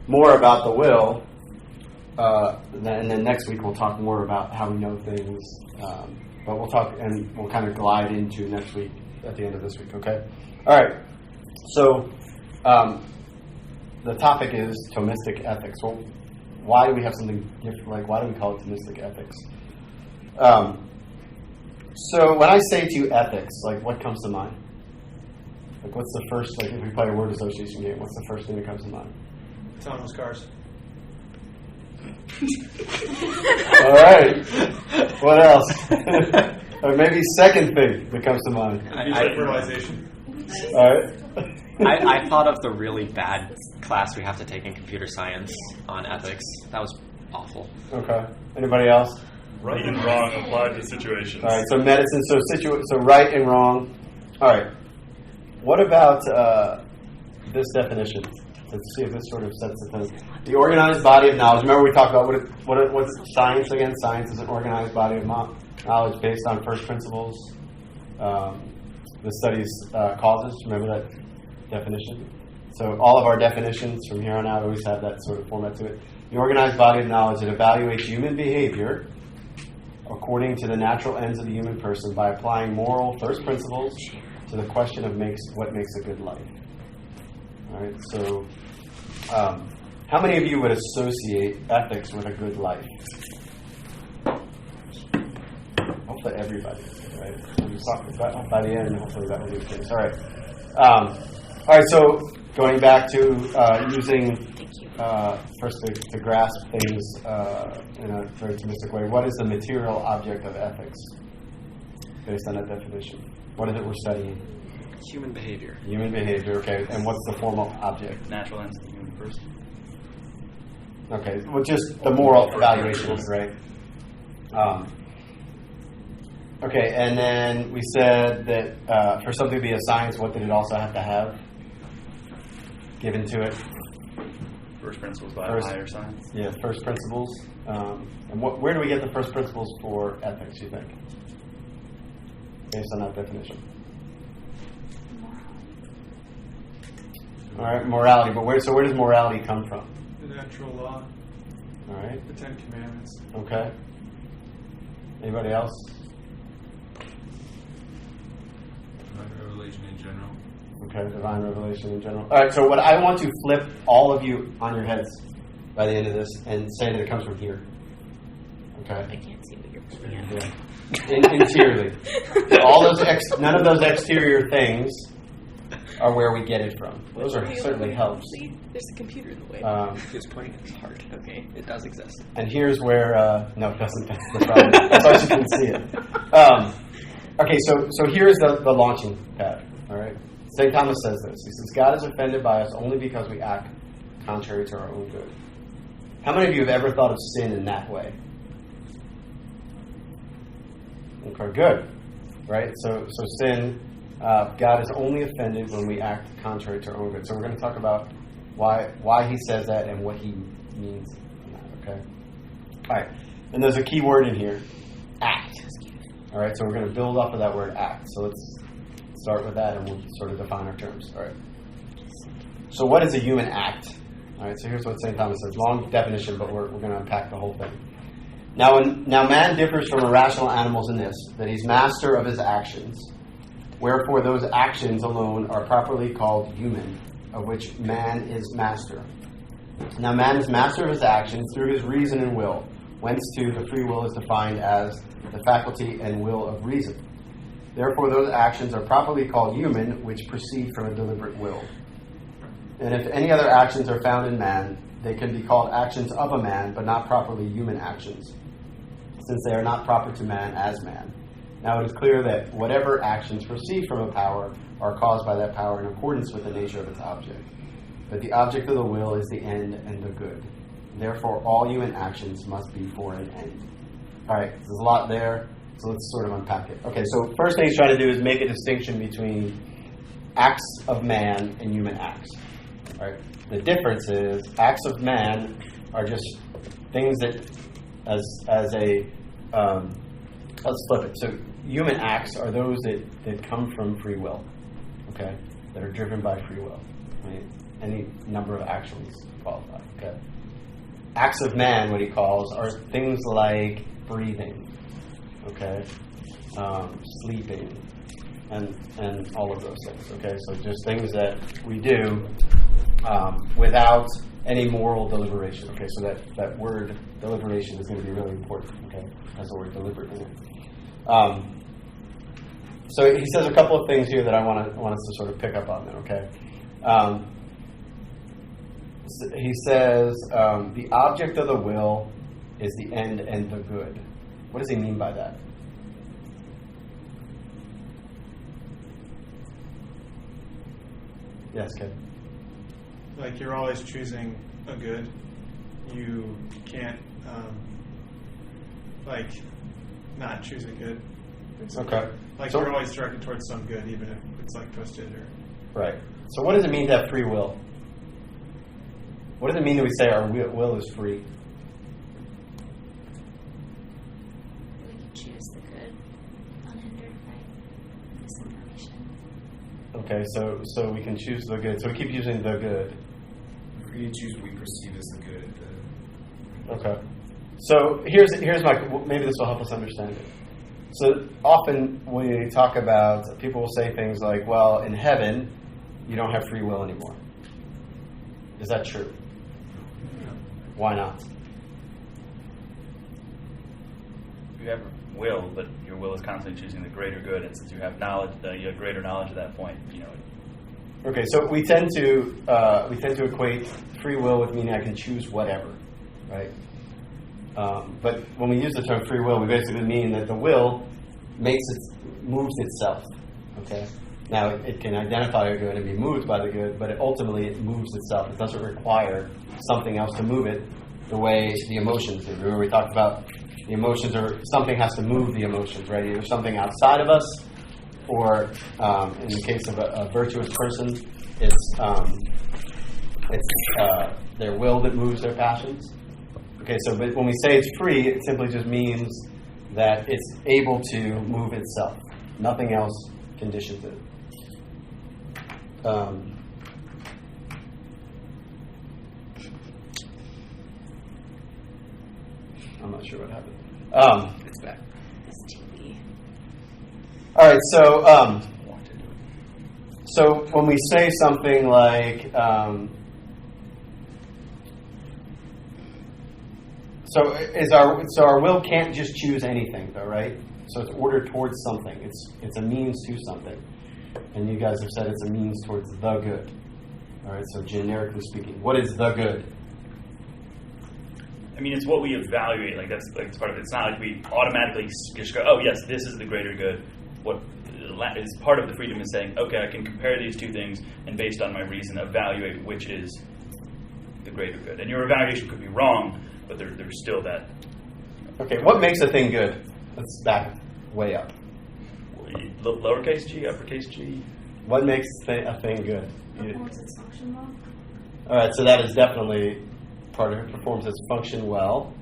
more about the will, and then next week we'll talk more about how we know things. But we'll talk, and we'll kind of glide into next week at the end of this week, okay? All right. So the topic is Thomistic ethics. Well, why do we have something different? Like, why do we call it Thomistic ethics? So when I say to you ethics, like, what comes to mind? Like, what's the first, like, if we play a word association game, what's the first thing that comes to mind? Autonomous cars. All right. What else? Or maybe second thing that comes to mind. Decentralization. All right. I thought of the really bad class we have to take in computer science on ethics. That was awful. Okay. Anybody else? Right and wrong applied to situations. All right. So medicine. So right and wrong. All right. What about this definition? Let's see if this sort of sets the tone. The organized body of knowledge. Remember we talked about what's science again? Science is an organized body of knowledge based on first principles. The studies causes. Remember that definition? So all of our definitions from here on out always have that sort of format to it. The organized body of knowledge that evaluates human behavior according to the natural ends of the human person by applying moral first principles to the question of what makes a good life. All right, so how many of you would associate ethics with a good life? Hopefully everybody, right? We'll talk about by the end, hopefully that will be the case. All right. All right, so going back to using, first to grasp things in a very Thomistic way, what is the material object of ethics based on that definition? What is it we're studying? Human behavior. Human behavior, okay. And what's the formal object? Natural ends of the human person. Okay, well, just the moral evaluation of it, right? Okay, and then we said that for something to be a science, what did it also have to have given to it? First principles by higher science. Yeah, first principles. And where do we get the first principles for ethics, you think? Based on that definition. All right, morality. But where does morality come from? The natural law. All right. The Ten Commandments. Okay. Anybody else? Divine revelation in general. Okay, divine revelation in general. All right, so what I want to flip all of you on your heads by the end of this and say that it comes from here. Okay. I can't see what you're putting at. Yeah. Interiorly. None of those exterior things are where we get it from. Those are certainly helps. There's a computer in the way. Just pointing at his heart. Okay, it does exist. And here's where no, it doesn't. That's the problem. That's why you can see it. Okay, so here's the launching pad. All right. St. Thomas says this. He says, God is offended by us only because we act contrary to our own good. How many of you have ever thought of sin in that way? Okay, good. Right? So sin, God is only offended when we act contrary to our own good. So we're going to talk about why he says that and what he means in that, okay? All right. And there's a key word in here, act. All right, so we're going to build off of that word act. So let's start with that and we'll sort of define our terms. All right. So what is a human act? All right, so here's what St. Thomas says. Long definition, but we're going to unpack the whole thing. Now man differs from irrational animals in this, that he's master of his actions. Wherefore those actions alone are properly called human, of which man is master. Now man is master of his actions through his reason and will, whence too the free will is defined as the faculty and will of reason. Therefore those actions are properly called human, which proceed from a deliberate will. And if any other actions are found in man, they can be called actions of a man, but not properly human actions, since they are not proper to man as man. Now it is clear that whatever actions proceed from a power are caused by that power in accordance with the nature of its object. But the object of the will is the end and the good. Therefore, all human actions must be for an end. All right, there's a lot there, so let's sort of unpack it. Okay, so first thing he's trying to do is make a distinction between acts of man and human acts. All right, the difference is acts of man are just things that, as a let's flip it. So human acts are those that come from free will, okay, that are driven by free will, right? any number of actions qualify. Okay. Acts of man, what he calls, are things like breathing, okay, sleeping, and all of those things. Okay, so just things that we do without any moral deliberation. Okay, so that word deliberation is going to be really important. Okay, that's the word deliberate in it. So he says a couple of things here that I want us to sort of pick up on. Then, okay. He says the object of the will is the end and the good. What does he mean by that? Yes, Ken. Like you're always choosing a good. You can't not choose a good. Okay. Like So- you're always directed towards some good, even if it's like twisted or. Right. So what does it mean to have free will? What does it mean that we say our will is free? We can choose the good, unhindered by misinformation. Okay, so we can choose the good. So we keep using the good. Free to choose what we perceive as the good. Okay. So here's my, maybe this will help us understand it. So often when we talk about, people will say things like, well, in heaven, you don't have free will anymore. Is that true? Why not? You have will, but your will is constantly choosing the greater good, and since you have knowledge, you have greater knowledge at that point. Okay, so we tend to equate free will with meaning I can choose whatever, right? But when we use the term free will, we basically mean that the will moves itself. Okay. Now it can identify a good and be moved by the good, but ultimately it moves itself. It doesn't require something else to move it the way the emotions do. Remember we talked about the emotions, or something has to move the emotions, right? Either something outside of us, or in the case of a virtuous person, it's their will that moves their passions. Okay, so but when we say it's free, it simply just means that it's able to move itself. Nothing else conditions it. I'm not sure what happened. It's back. It's TV. All right, so when we say something like, so our will can't just choose anything, though, right? So it's ordered towards something. It's a means to something, and you guys have said it's a means towards the good. All right, so generically speaking, what is the good? I mean, it's what we evaluate. Like that's part of it. It's not like we automatically just go, "Oh, yes, this is the greater good." What is part of the freedom is saying, "Okay, I can compare these two things, and based on my reason, evaluate which is the greater good." And your evaluation could be wrong, but there's still that. Okay, what makes a thing good? Let's back way up. Lowercase g, uppercase g. What makes a thing good? Performs its function well. All right, so that is definitely part of it. Performs its function well.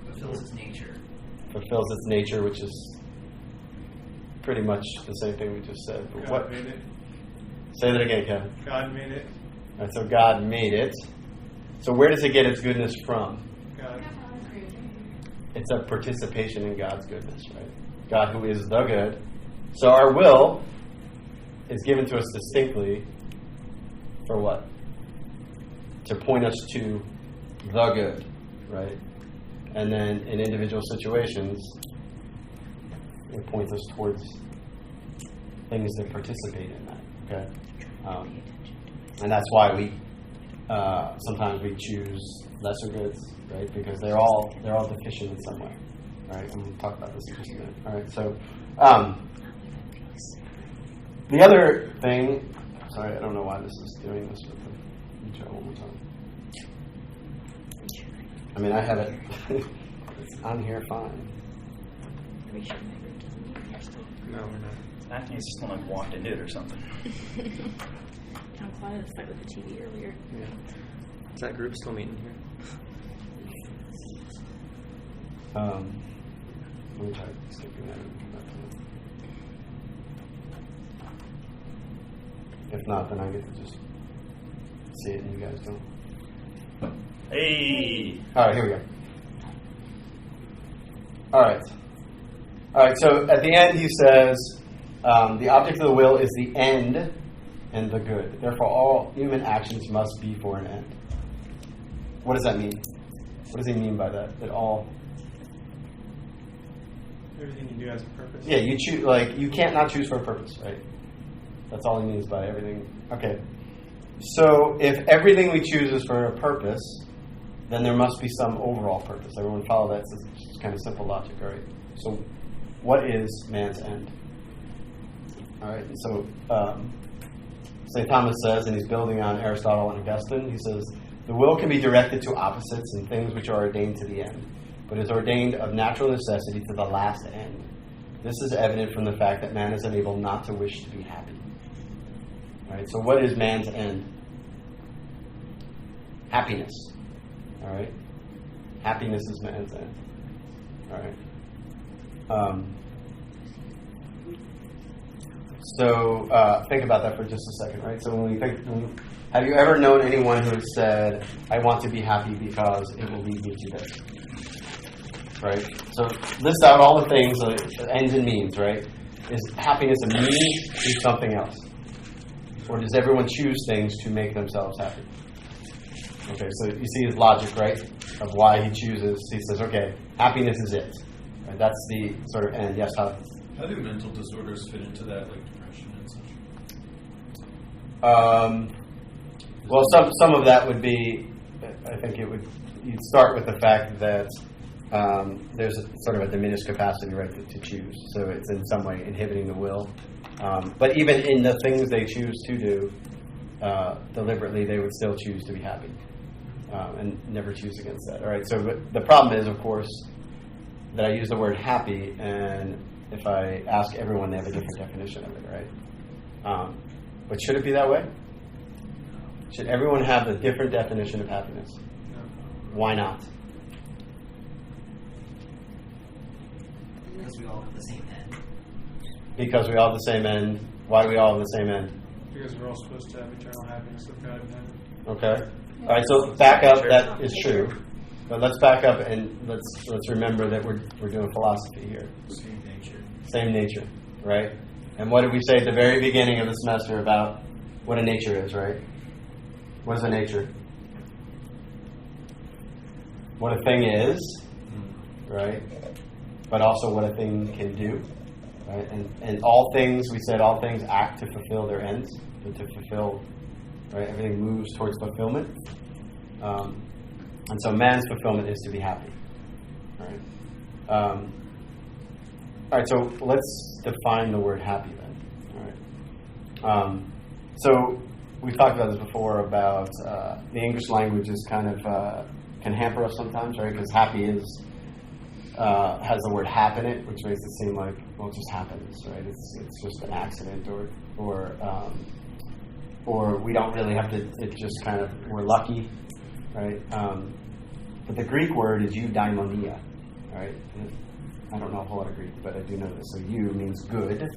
Fulfills its nature. Fulfills its nature, which is pretty much the same thing we just said. But God what? made it. Say that again, Kevin. God made it. All right, so God made it. So where does it get its goodness from? God. It's a participation in God's goodness, right? God who is the good. So our will is given to us distinctly for what? To point us to the good, right? And then in individual situations, it points us towards things that participate in that, okay? And that's why we sometimes we choose lesser goods, right? Because they're all deficient in some way, right? And we'll talk about this in just a minute. All right, so the other thing, sorry, I don't know why this is doing this with the, let me try one more time. I mean, I have it, it's on here fine. Are we sure my group doesn't meet here still? No, we're not. I think it's just someone walked into it or something. I'm glad I had a fight with the TV earlier. Yeah. Is that group still meeting here? Let me try skipping that and come back to it. If not, then I get to just see it and you guys don't. Hey. All right, here we go. All right, so at the end he says, the object of the will is the end and the good. Therefore, all human actions must be for an end. What does that mean? What does he mean by that? That all... Everything you do has a purpose. Yeah, you choose. Like, you can't not choose for a purpose, right? That's all he means by everything. Okay. So if everything we choose is for a purpose, then there must be some overall purpose. Everyone follow that? It's kind of simple logic, all right? So what is man's end? All right. And so St. Thomas says, and he's building on Aristotle and Augustine, he says, the will can be directed to opposites and things which are ordained to the end, but is ordained of natural necessity to the last end. This is evident from the fact that man is unable not to wish to be happy. All right, so what is man's end? Happiness. All right? Happiness is man's end. All right? So think about that for just a second, right? So when we think... have you ever known anyone who has said, I want to be happy because it will lead me to this? Right? So list out all the things, ends and means, right? Is happiness a means to something else? Or does everyone choose things to make themselves happy? Okay, so you see his logic, right? Of why he chooses. He says, okay, happiness is it. Right? That's the sort of end. Yes, how do mental disorders fit into that, like depression and such? Well, some of that would be, I think you'd start with the fact that there's sort of a diminished capacity, right, to choose. So it's in some way inhibiting the will. But even in the things they choose to do, deliberately, they would still choose to be happy and never choose against that. All right. So the problem is, of course, that I use the word happy, and if I ask everyone, they have a different definition of it, right? But should it be that way? Should everyone have a different definition of happiness? No. Why not? Because we all have the same end. Because we all have the same end. Why do we all have the same end? Because we're all supposed to have eternal happiness with God in heaven. Okay. All right. So back up. That is true. But let's back up and let's remember that we're doing philosophy here. Same nature. Same nature, right? And what did we say at the very beginning of the semester about what a nature is, right? What is a nature? What a thing is, right? But also what a thing can do, right? And all things, we said all things act to fulfill their ends, to fulfill, right? Everything moves towards fulfillment. And so man's fulfillment is to be happy, right? All right, so let's define the word happy then, all right? So we've talked about this before about the English language is kind of can hamper us sometimes, right? Because happy is has the word "hap" in it, which makes it seem like, well, it just happens, right? It's just an accident, or we don't really have to. It just kind of, we're lucky, right? But the Greek word is eudaimonia, right? I don't know a whole lot of Greek, but I do know this. So eu means good.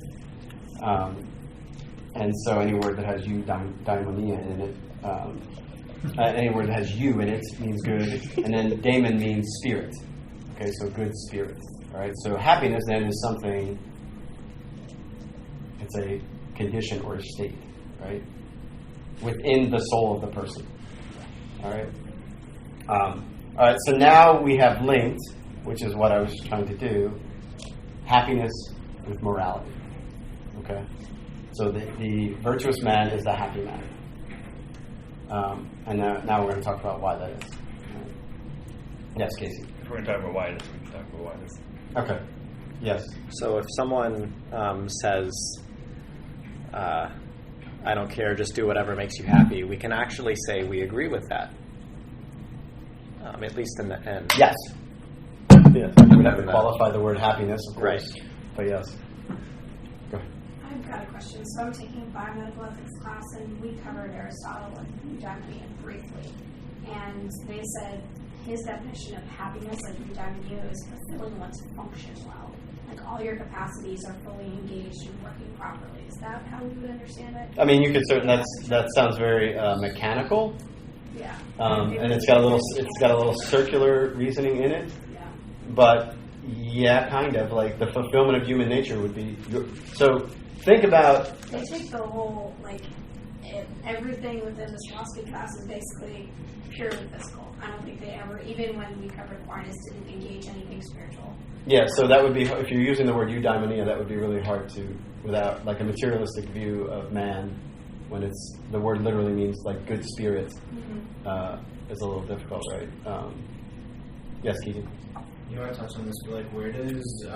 And so any word that has eudaimonia in it, any word that has you in it means good. And then daemon means spirit. Okay, so good spirit. All right, so happiness then is something, it's a condition or a state, right? Within the soul of the person. All right? All right, so now we have linked, which is what I was trying to do, happiness with morality. Okay? So the virtuous man is the happy man. And now we're going to talk about why that is. Yes, Casey. If we're going to talk about why this, we can talk about why this. Okay. Yes. So if someone says, I don't care, just do whatever makes you happy, we can actually say we agree with that. At least in the end. Yes. Yes. You would have to qualify the word happiness, of course. Right. But yes. Go ahead. I've got a question. So I'm taking biomedical ethics class, and we covered Aristotle and eudaimonia briefly. And they said his definition of happiness, like eudaimonia, is fulfilling one's function well. like all your capacities are fully engaged and working properly. Is that how we would understand it? I mean, you could certainly. That sounds very mechanical, Yeah. and it's got a little circular reasoning in it. Yeah. But yeah, kind of like the fulfillment of human nature would be. So think about. They take the whole, everything within this philosophy class is basically purely physical. I don't think they ever, even when we covered Aquinas, didn't engage anything spiritual. Yeah, so that would be, if you're using the word eudaimonia, that would be really hard to, without like a materialistic view of man, when the word literally means like good spirit, is a little difficult, right? Yes, Keegan? You know, I touched on this, but where does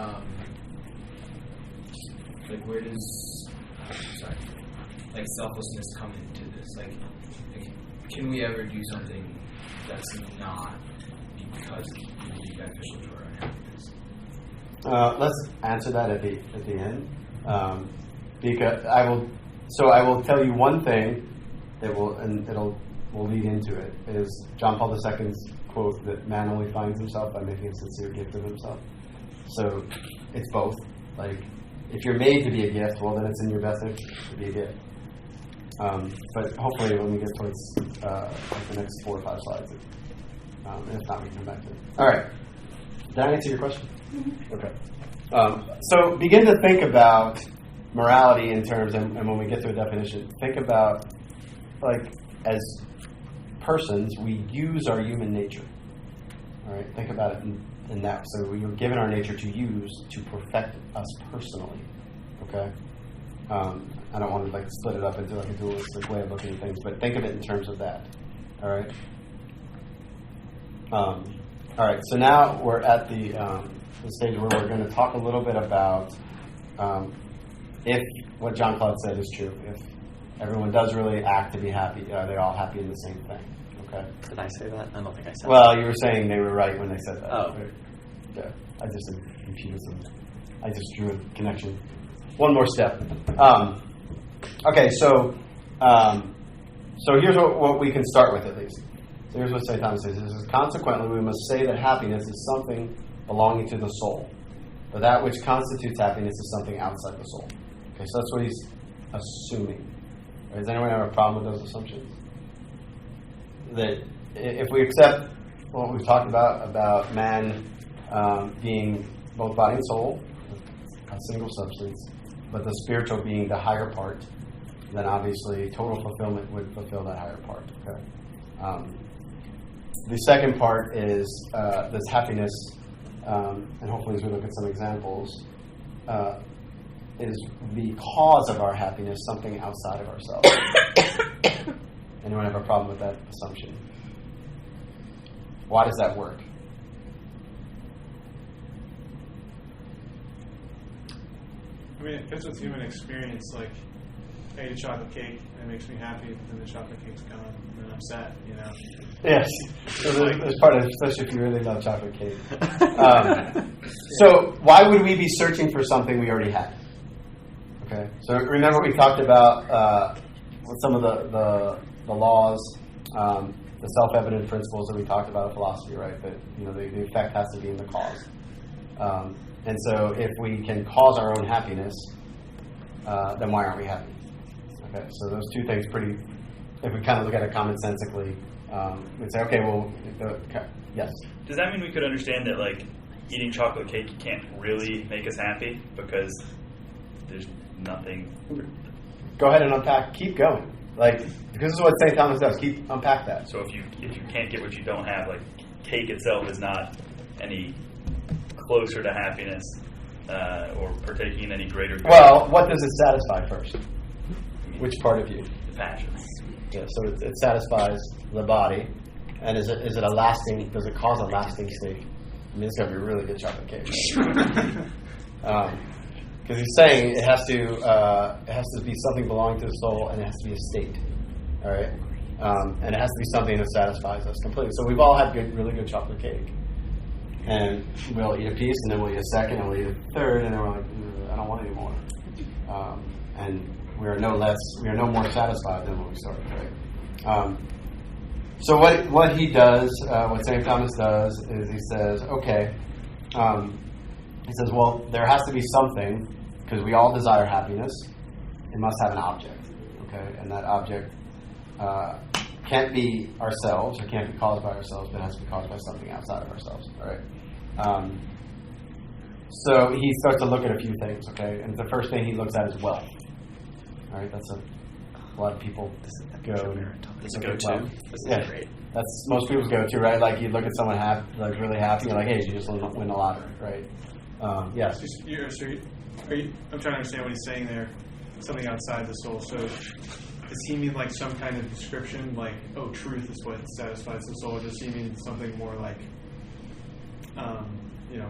selflessness come into this? Like, can we ever do something that's not because it would be beneficial to our own happiness? Let's answer that at the end, because I will tell you one thing that will lead into it, is John Paul II's quote that man only finds himself by making a sincere gift of himself. So it's both. Like, if you're made to be a gift, well, then it's in your best interest to be a gift. But hopefully when we get towards the next 4 or 5 slides, and if not, we can come back to it. All right. Did I answer your question? Mm-hmm. Okay. So begin to think about morality in terms, and when we get to a definition, think about, as persons, we use our human nature. All right? Think about it in that. So we were given our nature to use to perfect us personally. Okay? I don't want to split it up into a dualistic way of looking at things, but think of it in terms of that. All right. All right. So now we're at the stage where we're going to talk a little bit about if what John Claude said is true. If everyone does really act to be happy, are they all happy in the same thing? Okay. Did I say that? I don't think I said that. Well, you were saying they were right when they said that. Oh. Yeah. I just confused them. I just drew a connection. One more step. Okay, so here's what we can start with, at least. So here's what St. Thomas says. He says, consequently, we must say that happiness is something belonging to the soul, but that which constitutes happiness is something outside the soul. Okay, so that's what he's assuming. Right, does anyone have a problem with those assumptions? That if we accept what we've talked about man being both body and soul, a single substance, but the spiritual being the higher part, then obviously total fulfillment would fulfill that higher part. Okay. The second part is this happiness, and hopefully as we look at some examples, is the cause of our happiness something outside of ourselves. Anyone have a problem with that assumption? Why does that work? I mean, it fits with human experience. Like, I ate a chocolate cake and it makes me happy, but then the chocolate cake's gone and then I'm sad, Yes. So there's part of it, especially if you really love chocolate cake. So why would we be searching for something we already had? Okay. So remember we talked about some of the laws, the self-evident principles that we talked about in philosophy, right? That the effect has to be in the cause. And so if we can cause our own happiness, then why aren't we happy? Okay, so those two things if we kind of look at it commonsensically, we'd say, okay, well, yes. Does that mean we could understand that, eating chocolate cake can't really make us happy because there's nothing? Go ahead and unpack. Keep going. Because this is what St. Thomas does. Unpack that. So if you can't get what you don't have, cake itself is not any closer to happiness or partaking in any greater good. Well, what does it satisfy first? Which part of you? The passions. Yeah, so it satisfies the body, and is it a lasting? Does it cause a lasting state? I mean, it's going to be a really good chocolate cake. Because he's saying it has to be something belonging to the soul, and it has to be a state. All right, and it has to be something that satisfies us completely. So we've all had really good chocolate cake, and we'll eat a piece, and then we'll eat a second, and we'll eat a third, and then we're like, I don't want any more. And we are no more satisfied than when we started. Right? So what he does, what St. Thomas does, is he says, okay, he says, well, there has to be something, because we all desire happiness. It must have an object, okay? And that object can't be ourselves, or can't be caused by ourselves, but it has to be caused by something outside of ourselves, all right? So he starts to look at a few things, okay? And the first thing he looks at is wealth, all right? That's a lot of people go. It's a go-to. Yeah, that's most people's go-to, right? Like you look at someone really happy, you're like, hey, you just win the lottery, right? Yes. I'm trying to understand what he's saying there. Something outside the soul. So does he mean like some kind of description, like, oh, truth is what satisfies the soul? Or does he mean something more like,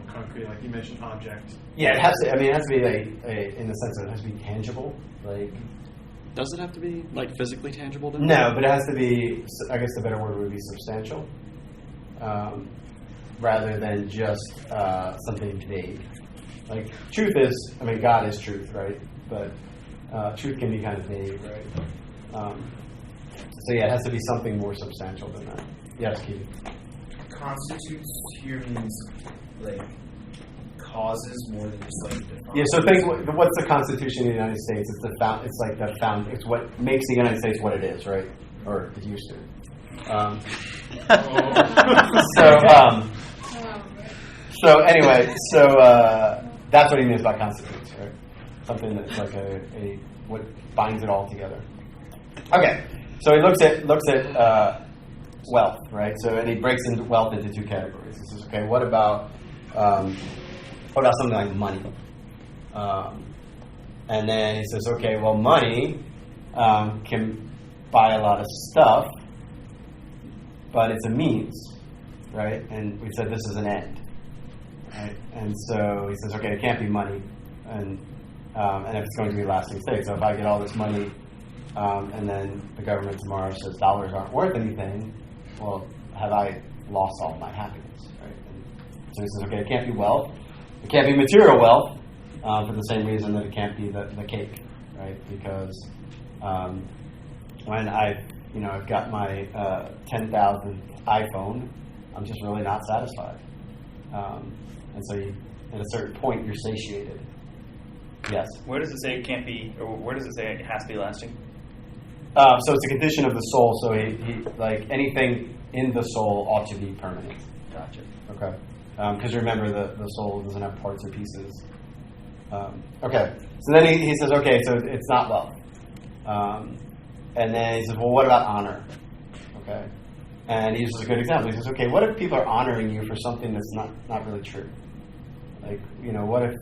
concrete? Like you mentioned, object. Yeah, it has to. I mean, it has to be in the sense that it has to be tangible. Like, does it have to be like physically tangible? Then? No, but it has to be. I guess the better word would be substantial, rather than just something vague. Like truth is. I mean, God is truth, right? But truth can be kind of vague, right? So yeah, it has to be something more substantial than that. Yes, Keith. Constitutes here means like causes more than just like define. Yeah. So think. What's the Constitution of the United States? It's what makes the United States what it is, right? Or it used to. So anyway, that's what he means by constitutes, right? Something that's like a what binds it all together. Okay, so he looks at wealth, right? So and he breaks into wealth into two categories. He says, okay, what about something like money? And then he says, okay, well, money can buy a lot of stuff, but it's a means, right? And we said this is an end, right? And so he says, okay, it can't be money, and if it's going to be lasting state. So if I get all this money, and then the government tomorrow says dollars aren't worth anything, well, have I lost all my happiness, right? And so he says, okay, it can't be wealth, it can't be material wealth, for the same reason that it can't be the cake, right? Because when I've got my 10,000th iPhone, I'm just really not satisfied. And so at a certain point, you're satiated. Yes? Where does it say it can't be, or where does it say it has to be lasting? So it's a condition of the soul, so he like anything in the soul ought to be permanent. Gotcha. Okay. Because remember, the soul doesn't have parts or pieces. Okay. So then he says, okay, so it's not wealth. And then he says, well, what about honor? Okay. And he uses a good example. He says, okay, what if people are honoring you for something that's not really true? Like, what if,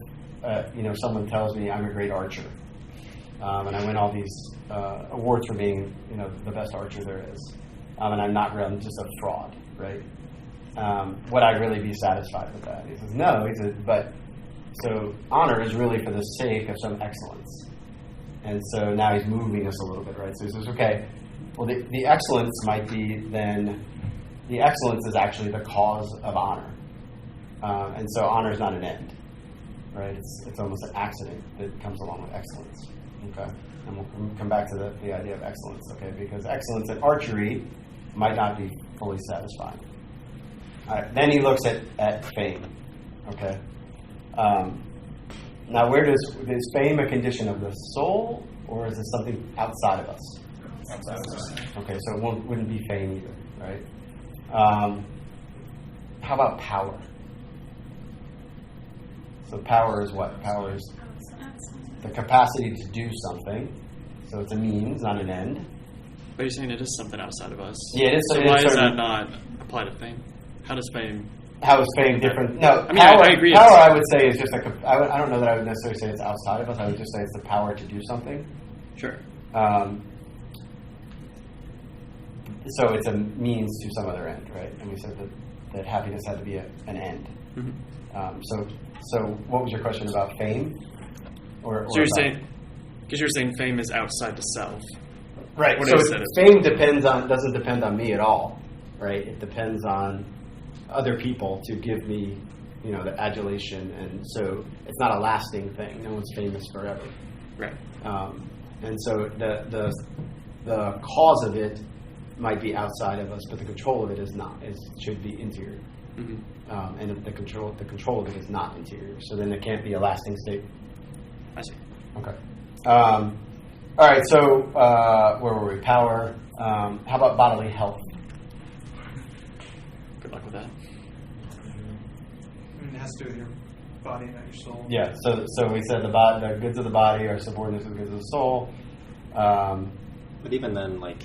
someone tells me I'm a great archer, and I win all these awards for being, the best archer there is, and I'm not real, I'm just a fraud, right? Would I really be satisfied with that? He says, no. He says, but so honor is really for the sake of some excellence. And so now he's moving us a little bit, right? So he says, okay, well, the excellence might be then, the excellence is actually the cause of honor. And so honor is not an end, right? It's almost an accident that comes along with excellence, okay? And we'll come back to the idea of excellence, okay? Because excellence in archery might not be fully satisfying. All right, then he looks at fame, okay? Now, is fame a condition of the soul, or is it something outside of us? Outside of us. Okay, so it wouldn't be fame either, right? How about power? So power is what? Power is the capacity to do something. So it's a means, not an end. But you're saying it is something outside of us. Yeah, it is. So why does that not apply to fame? How does fame... How is fame different? No, I mean, power, I agree. Power, I would say, is just I don't know that I would necessarily say it's outside of us. I would just say it's the power to do something. Sure. So it's a means to some other end, right? And we said that happiness had to be an end. Mm-hmm. So what was your question about fame? Or so you're saying, because you're saying fame is outside the self. Right. What So fame doesn't depend on me at all, right? It depends on other people to give me, the adulation, and so it's not a lasting thing. No one's famous forever. Right. And so the cause of it might be outside of us, but the control of it is not. It should be interior. Mm-hmm. And the control of it is not interior. So then it can't be a lasting state. I see. Okay. All right. So where were we? Power. How about bodily health? Good luck with that. I mean, it has to do with your body, not your soul. Yeah. So we said the goods of the body are subordinate to the goods of the soul. But even then, like,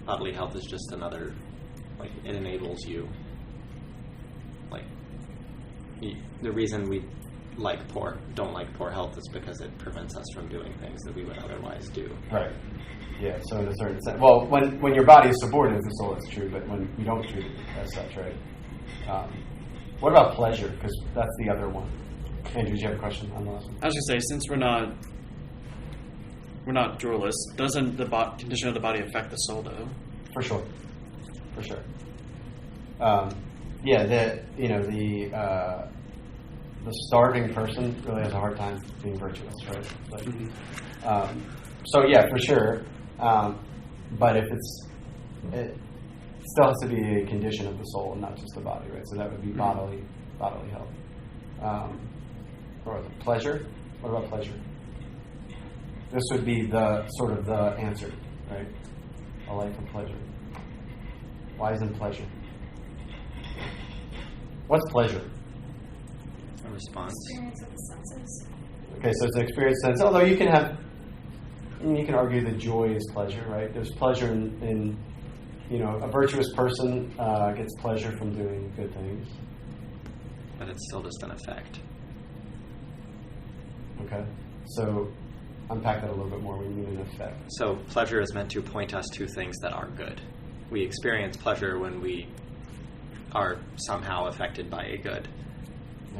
bodily health is just another, like, it enables you. Like, the reason we don't like poor health is because it prevents us from doing things that we would otherwise do. Right. Yeah. So in a certain sense, well, when your body is subordinate to the soul, it's true. But when you don't treat it as such, right? What about pleasure? Because that's the other one. Andrew, do you have a question on the last one? I was going to say, since we're not dualists, doesn't the condition of the body affect the soul, though? For sure. Yeah, the starving person really has a hard time being virtuous, right? Like, so yeah, for sure. But if it still has to be a condition of the soul and not just the body, right? So that would be bodily health. Or the pleasure. What about pleasure? This would be the sort of the answer, right? A life of pleasure. Why isn't pleasure? What's pleasure? A response. Experience of the senses. Okay, so it's an experience sense. Although you can argue that joy is pleasure, right? There's pleasure in a virtuous person gets pleasure from doing good things. But it's still just an effect. Okay, so unpack that a little bit more when you mean an effect. So pleasure is meant to point us to things that are good. We experience pleasure when we are somehow affected by a good,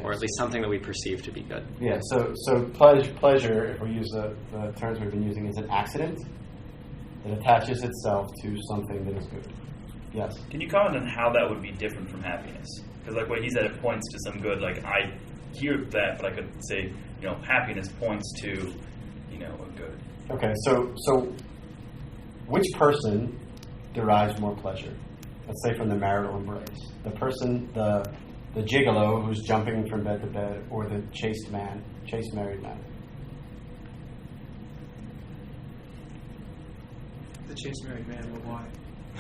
or at least something that we perceive to be good. Yeah, so pleasure, if we use the terms we've been using, is an accident that attaches itself to something that is good. Yes? Can you comment on how that would be different from happiness? Because like what he said, it points to some good. Like I hear that, but I could say, happiness points to, a good. Okay, so which person derives more pleasure? Let's say from the marital embrace. The person, the gigolo who's jumping from bed to bed, or the chaste married man? The chaste married man, but why? I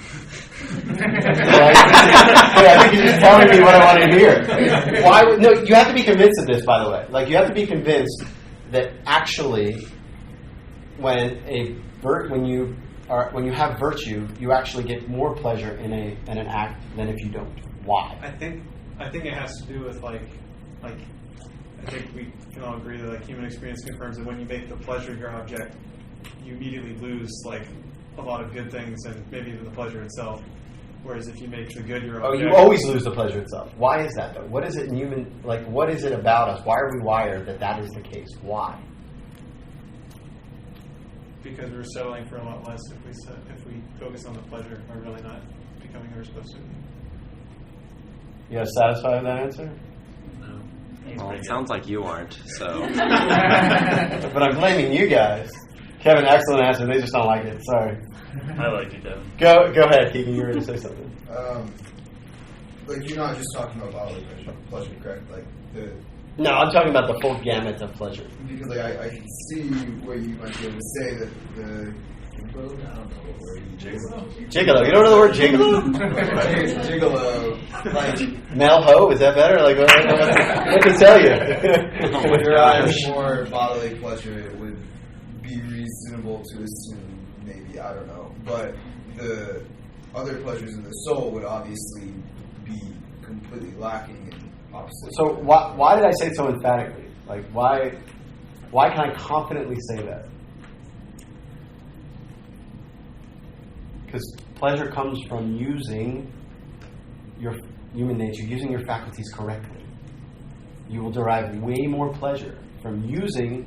think you're just telling me what I want to hear. Why? No, you have to be convinced of this, by the way. Like, you have to be convinced that actually, when you have virtue, you actually get more pleasure in an act than if you don't. Why? I think it has to do with like I think we can all agree that human experience confirms that when you make the pleasure your object, you immediately lose a lot of good things and maybe even the pleasure itself. Whereas if you make the good your object, you always lose the pleasure itself. Why is that though? What is it in human? What is it about us? Why are we wired that is the case? Why? Because we're settling for a lot less if we focus on the pleasure, we're really not becoming who we're supposed to be. You guys satisfied with that answer? Well, it sounds like you aren't, so. But I'm blaming you guys. Kevin, excellent answer. They just don't like it. Sorry. I like it, Kevin. Go ahead, Keegan. You were going to say something. You're not just talking about bodily pleasure, correct? No, I'm talking about the full gamut of pleasure. Because I can see where you might be able to say that the Gigolo. You don't know the word gigolo? Gigolo. Mel ho? Is that better? What to tell you? When you're out more bodily pleasure, it would be reasonable to assume, maybe, I don't know. But the other pleasures of the soul would obviously be completely lacking in opposite. So why did I say it so emphatically? Why can I confidently say that? Because pleasure comes from using your human nature, using your faculties correctly. You will derive way more pleasure from using,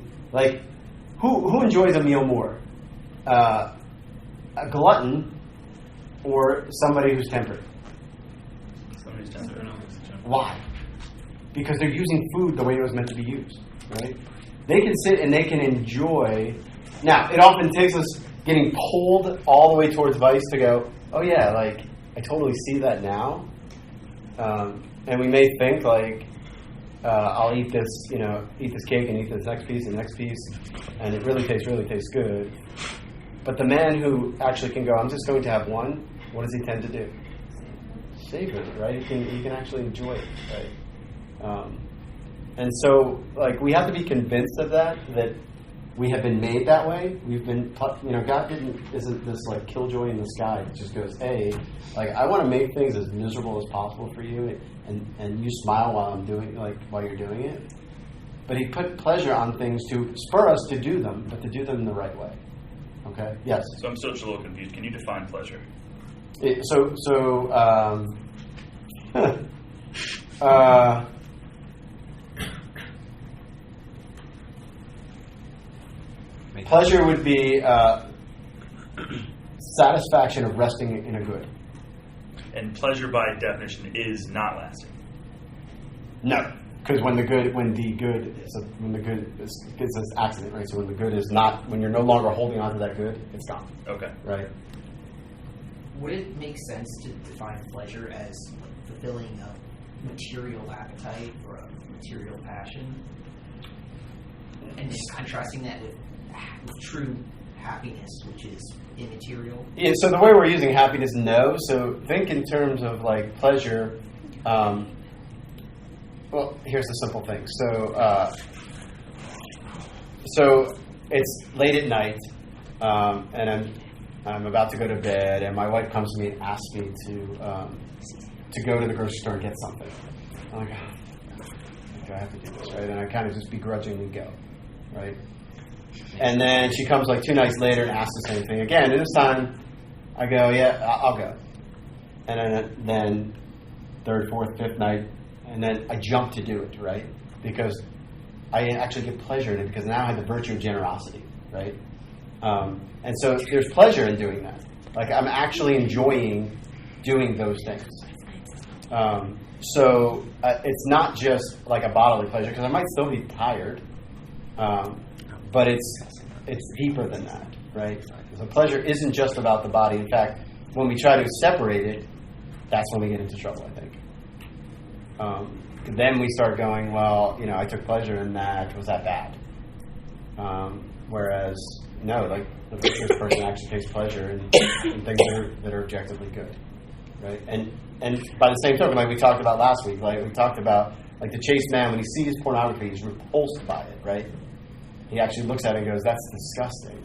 who enjoys a meal more? A glutton or somebody who's temperate? Somebody's temperate. Why? Because they're using food the way it was meant to be used, right? They can sit and they can enjoy. Now, it often takes us getting pulled all the way towards vice to go, oh yeah, like I totally see that now. And we may think like, I'll eat this, eat this cake and eat this next piece and next piece, and it really tastes good. But the man who actually can go, I'm just going to have one, what does he tend to do? Savor it, right? He can actually enjoy it, right? And so, like, we have to be convinced of that we have been made that way. We've been, God isn't this like killjoy in the sky that just goes, hey, like I want to make things as miserable as possible for you, and you smile while you're doing it. But He put pleasure on things to spur us to do them, but to do them in the right way. Okay. Yes. So I'm still just a little confused. Can you define pleasure? Pleasure would be satisfaction of resting in a good. And pleasure, by definition, is not lasting. No, because when the good is this accident, right? So when the good is not, when you're no longer holding on to that good, it's gone. Okay. Right. Would it make sense to define pleasure as like fulfilling a material appetite or a material passion, and then contrasting that with true happiness, which is immaterial? Yeah, so the way we're using happiness, no. So think in terms of like pleasure. Well, here's the simple thing. So it's late at night, and I'm about to go to bed, and my wife comes to me and asks me to go to the grocery store and get something. I'm like, I have to do this, right? And I kind of just begrudgingly go, right? And then she comes like 2 nights later and asks the same thing again. And this time, I go, yeah, I'll go. And then third, fourth, fifth night, and then I jump to do it, right? Because I actually get pleasure in it, because now I have the virtue of generosity, right? And so there's pleasure in doing that. Like I'm actually enjoying doing those things. So it's not just like a bodily pleasure, because I might still be tired. But it's deeper than that, right? So pleasure isn't just about the body. In fact, when we try to separate it, that's when we get into trouble, I think. Then we start going, well, I took pleasure in that. Was that bad? Whereas, no, like this person actually takes pleasure in things that are objectively good, right? And by the same token, like we talked about last week, like we talked about like the chaste man, when he sees pornography, he's repulsed by it, right? He actually looks at it and goes, that's disgusting.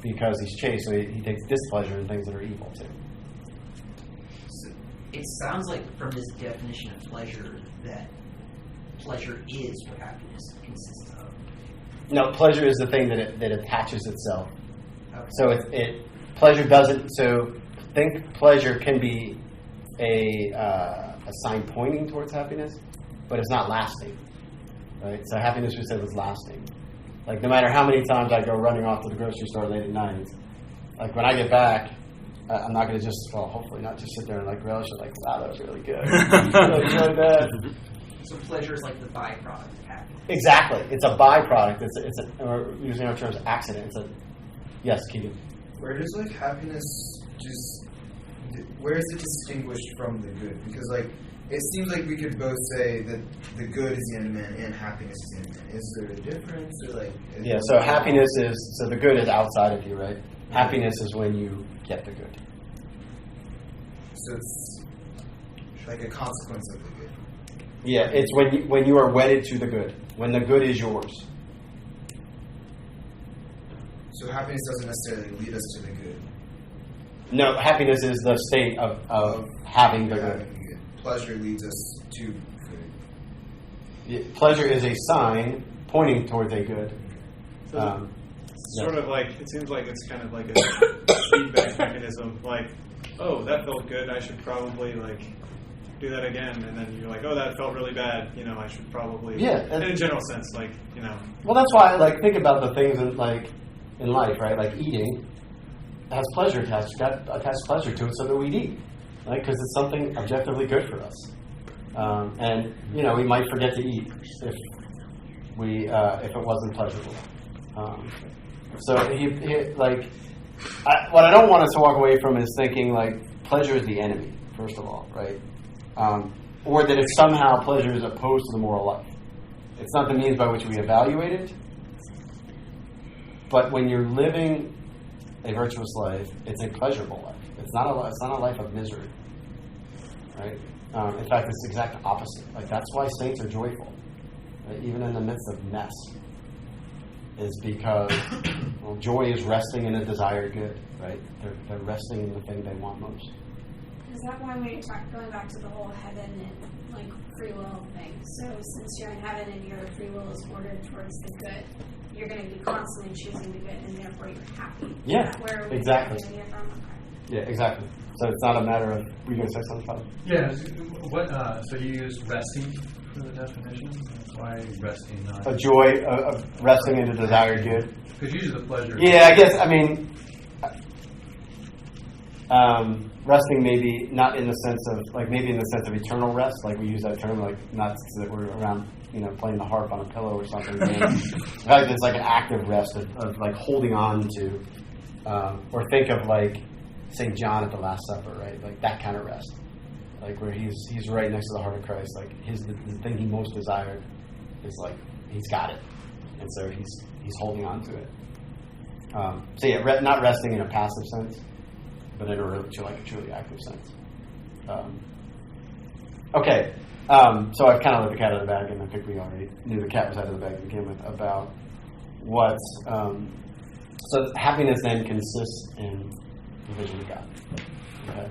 Because he's chaste, so he takes displeasure in things that are evil, too. So it sounds like from this definition of pleasure that pleasure is what happiness consists of. No, pleasure is the thing that attaches itself. Okay. So pleasure doesn't, so think pleasure can be a sign pointing towards happiness, but it's not lasting. Right? So happiness, we said, is lasting. Like, no matter how many times I go running off to the grocery store late at night, like, when I get back, I'm not going to just, hopefully not just sit there and, like, relish it, like, wow, that was really good. really bad. So pleasure is like the byproduct of happiness. Exactly. It's a byproduct. We're using our terms accident. Yes, Keegan. Where does, like, happiness where is it distinguished from the good? Because, like, it seems like we could both say that the good is the end of man and happiness is the end of man. Is there a difference? Or like, yeah, so happiness is, so the good is outside of you, right? Happiness is when you get the good. So it's like a consequence of the good. Yeah, it's when you are wedded to the good. When the good is yours. So happiness doesn't necessarily lead us to the good. No, happiness is the state of having the good. Pleasure leads us to good. Yeah, pleasure is a sign pointing towards a good. Sort of like, it seems like it's kind of like a feedback mechanism. Like, oh, that felt good. I should probably like do that again. And then you're like, oh, that felt really bad. I should probably. Yeah. In a general sense, like, Well, that's why, like, think about the things in life, right? Like eating has pleasure attached. Got attached pleasure to it, so that we'd eat, right? Because it's something objectively good for us. And we might forget to eat if it wasn't pleasurable. So what I don't want us to walk away from is thinking like pleasure is the enemy, first of all, right? Or that it's somehow pleasure is opposed to the moral life. It's not the means by which we evaluate it. But when you're living a virtuous life, it's a pleasurable life. It's not a life of misery, right? In fact, it's the exact opposite. Like that's why saints are joyful, right? Even in the midst of mess, is because joy is resting in a desired good, right? They're resting in the thing they want most. Is that why we talk going back to the whole heaven and like free will thing? So since you're in heaven and your free will is ordered towards the good, you're going to be constantly choosing the good, and therefore you're happy. Yeah, Where exactly. It from? Okay. Yeah, exactly. So it's not a matter of, were you going to say something, Father? Yeah, so you used resting for the definition? That's why resting, not... A joy of resting in a desired good. Because usually the pleasure... Yeah, I guess, I mean, resting maybe not in the sense of, like maybe in the sense of eternal rest, like we use that term, like not that we're around, playing the harp on a pillow or something. In fact, it's like an active rest of like holding on to, or think of like St. John at the Last Supper, right? Like that kind of rest, like where he's right next to the heart of Christ. Like the thing he most desired is like he's got it, and so he's holding on to it. So yeah, not resting in a passive sense, but in a truly active sense. Okay, so I've kind of let the cat out of the bag, and I think we already knew the cat was out of the bag to begin with about what's. So happiness then consists in the vision of God. Okay.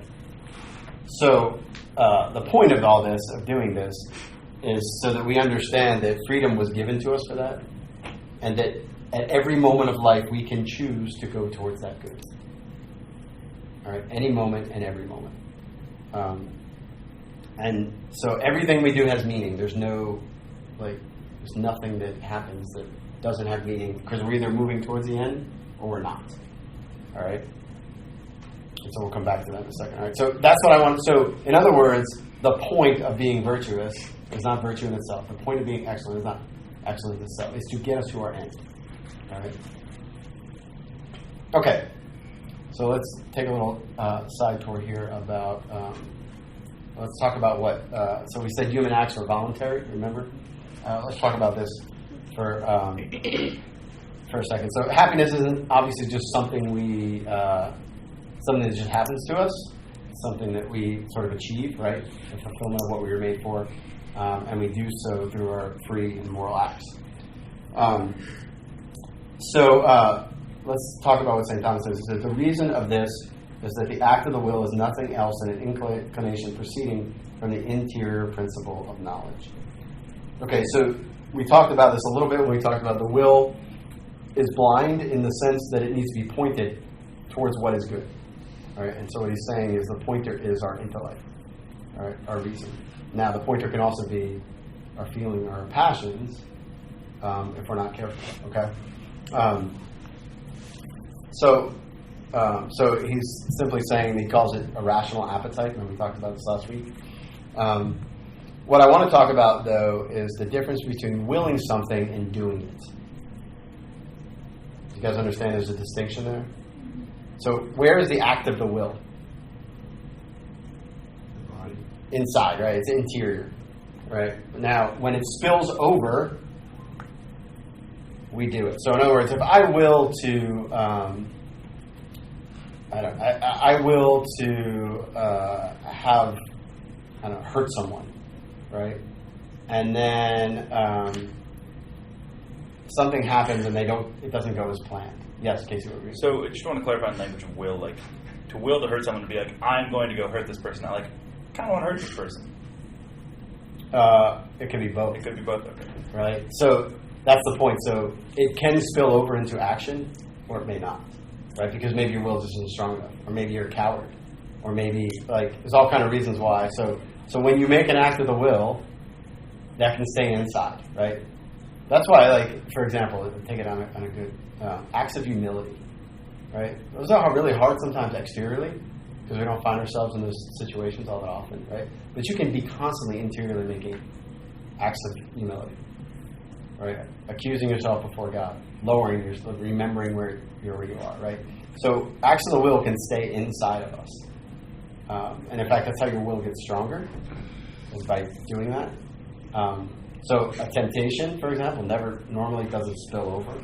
So the point of all this, of doing this, is so that we understand that freedom was given to us for that, and that at every moment of life we can choose to go towards that good. All right, any moment and every moment. And so everything we do has meaning. There's nothing that happens that doesn't have meaning, because we're either moving towards the end or we're not. All right? And so we'll come back to that in a second. All right, so that's what I want. So in other words, the point of being virtuous is not virtue in itself. The point of being excellent is not excellence in itself. It's to get us to our end. All right? Okay. So let's take a little side tour here about, let's talk about what, so we said human acts are voluntary, remember? Let's talk about this for a second. So happiness isn't obviously just something something that just happens to us. It's something that we sort of achieve, right? The fulfillment of what we were made for. And we do so through our free and moral acts. Let's talk about what St. Thomas says. He says, the reason of this is that the act of the will is nothing else than an inclination proceeding from the interior principle of knowledge. Okay, so we talked about this a little bit when we talked about the will is blind in the sense that it needs to be pointed towards what is good. All right, and so what he's saying is the pointer is our intellect, all right, our reason. Now, the pointer can also be our feeling or our passions if we're not careful, okay? So he's simply saying, he calls it a rational appetite, and we talked about this last week. What I want to talk about, though, is the difference between willing something and doing it. Do you guys understand there's a distinction there? So where is the act of the will? The body. Inside, right? It's interior, right? Now, when it spills over, we do it. So in other words, if I will to, hurt someone, right? And then something happens and it doesn't go as planned. Yes, Casey, what were you saying? So I just want to clarify the language of will. Like, to will to hurt someone to be like, I'm going to go hurt this person. I kind of want to hurt this person. It can be both. It could be both, okay. Right? So that's the point. So it can spill over into action, or it may not, right? Because maybe your will just isn't strong enough, or maybe you're a coward, or maybe there's all kind of reasons why. So when you make an act of the will, that can stay inside, right? That's why, for example, take it on a good acts of humility, right? Those are really hard sometimes exteriorly, because we don't find ourselves in those situations all that often, right? But you can be constantly interiorly making acts of humility, right? Accusing yourself before God, lowering yourself, remembering where you are, right? So acts of the will can stay inside of us. And in fact, that's how your will gets stronger, is by doing that. So a temptation, for example, never normally doesn't spill over.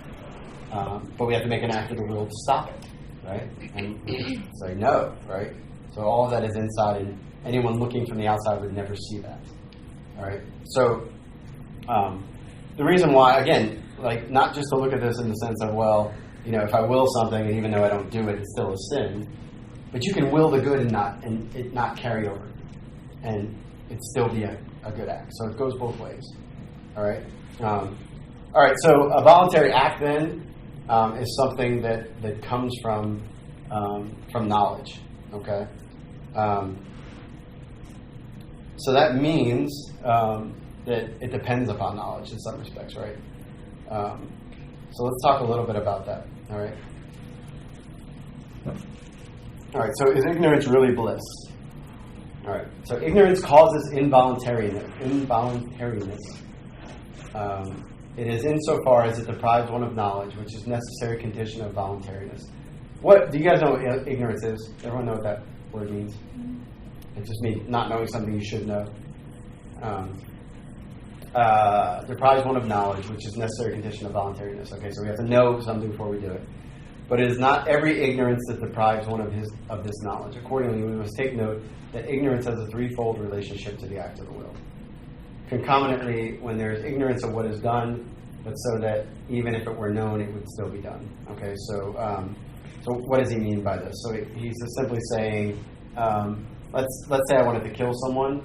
But we have to make an act of the will to stop it, right? And say no, right? So all of that is inside, and anyone looking from the outside would never see that. All right? So the reason why, again, like not just to look at this in the sense of, well, you know, if I will something and even though I don't do it, it's still a sin. But you can will the good and it not carry over, and it still be a good act. So it goes both ways. All right. All right. So a voluntary act then is something that comes from knowledge. Okay. So that means that it depends upon knowledge in some respects, right? So let's talk a little bit about that. All right. All right. So is ignorance really bliss? All right. So ignorance causes involuntariness. It is insofar as it deprives one of knowledge, which is necessary condition of voluntariness. What do you guys know what ignorance is? Everyone know what that word means? It just means not knowing something you should know. Deprives one of knowledge, which is necessary condition of voluntariness. Okay, so we have to know something before we do it. But it is not every ignorance that deprives one of this knowledge. Accordingly, we must take note that ignorance has a threefold relationship to the act of the will. Concomitantly, when there is ignorance of what is done, but so that even if it were known, it would still be done. Okay, so what does he mean by this? So he's just simply saying, let's say I wanted to kill someone,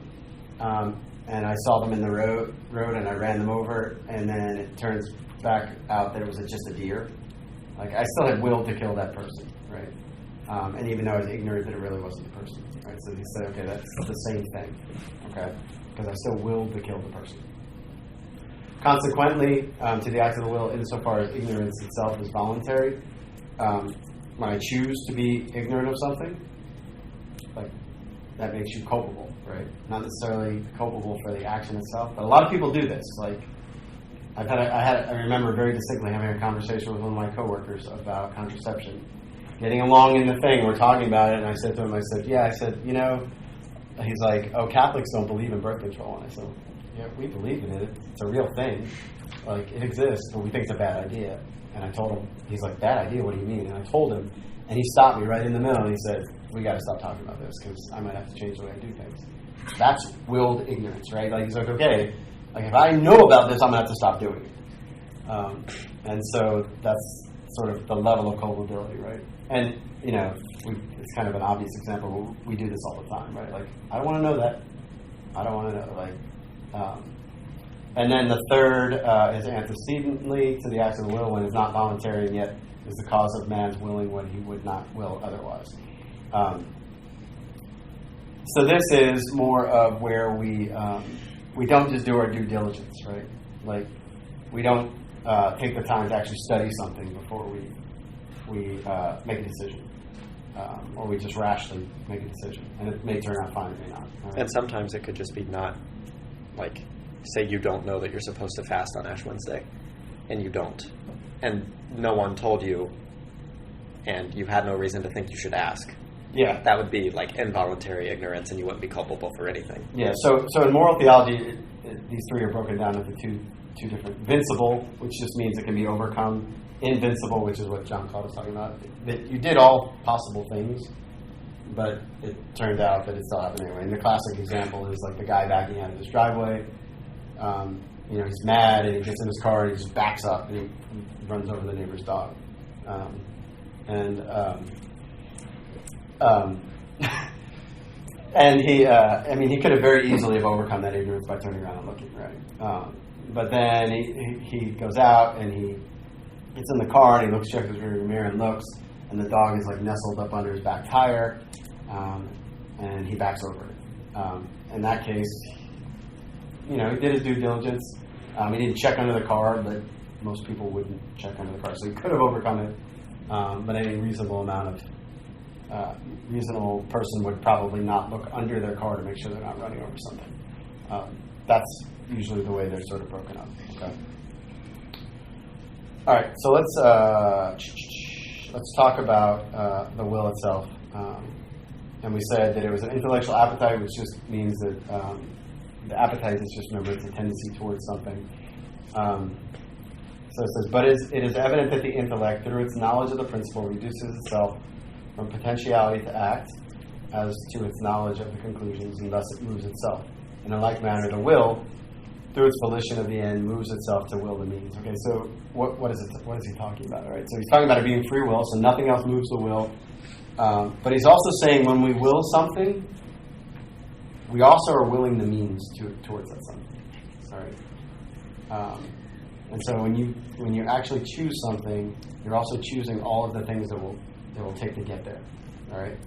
and I saw them in the road, and I ran them over, and then it turns back out that it was just a deer. Like I still had will to kill that person, right? And even though I was ignorant that it really wasn't the person, right? So he said, okay, that's the same thing, okay? Because I still willed to kill the person. Consequently, to the act of the will, insofar as ignorance itself is voluntary, when I choose to be ignorant of something, like that makes you culpable, right? Not necessarily culpable for the action itself, but a lot of people do this. Like I remember very distinctly having a conversation with one of my coworkers about contraception. Getting along in the thing, we're talking about it, and I said to him, you know, he's like, oh, Catholics don't believe in birth control. And I said, yeah, we believe in it. It's a real thing. Like, it exists, but we think it's a bad idea. And I told him, he's like, bad idea? What do you mean? And I told him, and he stopped me right in the middle, and he said, we got to stop talking about this, because I might have to change the way I do things. That's willed ignorance, right? Like, he's like, okay, like, if I know about this, I'm going to have to stop doing it. And so that's sort of the level of culpability, right? And, you know, it's kind of an obvious example. We do this all the time, right? Like, I don't want to know that. I don't want to know. Like, and then the third is antecedently to the act of the will when it's not voluntary and yet is the cause of man's willing what he would not will otherwise. So this is more of where we don't just do our due diligence, right? Like, we don't take the time to actually study something before we make a decision. Or we just rashly make a decision. And it may turn out fine, it may not. Right? And sometimes it could just be not, like, say you don't know that you're supposed to fast on Ash Wednesday, and you don't. And no one told you, and you had no reason to think you should ask. Yeah. That would be, like, involuntary ignorance, and you wouldn't be culpable for anything. Yeah, so in moral theology, these three are broken down into two different. Vincible, which just means it can be overcome. Invincible, which is what John Claude was talking about. That you did all possible things, but it turned out that it still happened anyway. And the classic example is like the guy backing out of his driveway. You know, he's mad and he gets in his car and he just backs up and he runs over the neighbor's dog. And he, I mean, he could have very easily have overcome that ignorance by turning around and looking, right? But then he goes out and he gets in the car and he checks his rearview mirror and looks, and the dog is like nestled up under his back tire, and he backs over it. In that case, you know, he did his due diligence. He didn't check under the car, but most people wouldn't check under the car, so he could have overcome it. But any reasonable person would probably not look under their car to make sure they're not running over something. That's usually the way they're sort of broken up. Okay. All right, so let's let's talk about the will itself. And we said that it was an intellectual appetite, which just means that the appetite is just, remember, it's a tendency towards something. So it says, but it is evident that the intellect, through its knowledge of the principle, reduces itself from potentiality to act as to its knowledge of the conclusions, and thus it moves itself. And in like manner, the will, through its volition of the end, moves itself to will the means. Okay, so what is he talking about? All right, so he's talking about it being free will, so nothing else moves the will. But he's also saying when we will something, we also are willing the means towards that something. All right. And so when you actually choose something, you're also choosing all of the things that will take to get there. All right.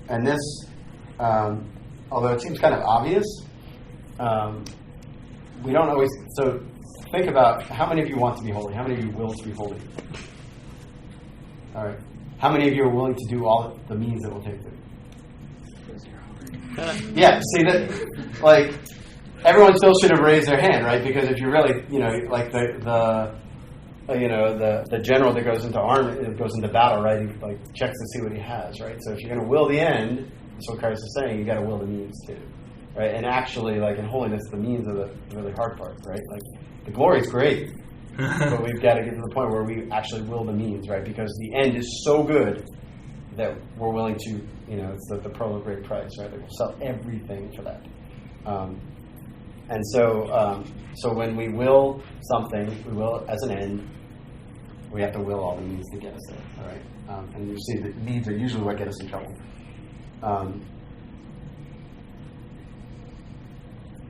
And this, although it seems kind of obvious, we don't always. So think about how many of you want to be holy. How many of you will to be holy? All right. How many of you are willing to do all the means that will take there? Yeah. See that, like. Everyone still should have raised their hand, right? Because if you're really, like the general that goes into battle, right? He checks to see what he has, right? So if you're going to will the end, that's what Christ is saying. You got to will the means too, right? And actually, in holiness, the means are the really hard part, right? The glory is great, but we've got to get to the point where we actually will the means, right? Because the end is so good that we're willing to, it's the pearl of great price, right? We'll sell everything for that. And so when we will something, we will as an end, we have to will all the means to get us there, all right? And you see that means are usually what get us in trouble. All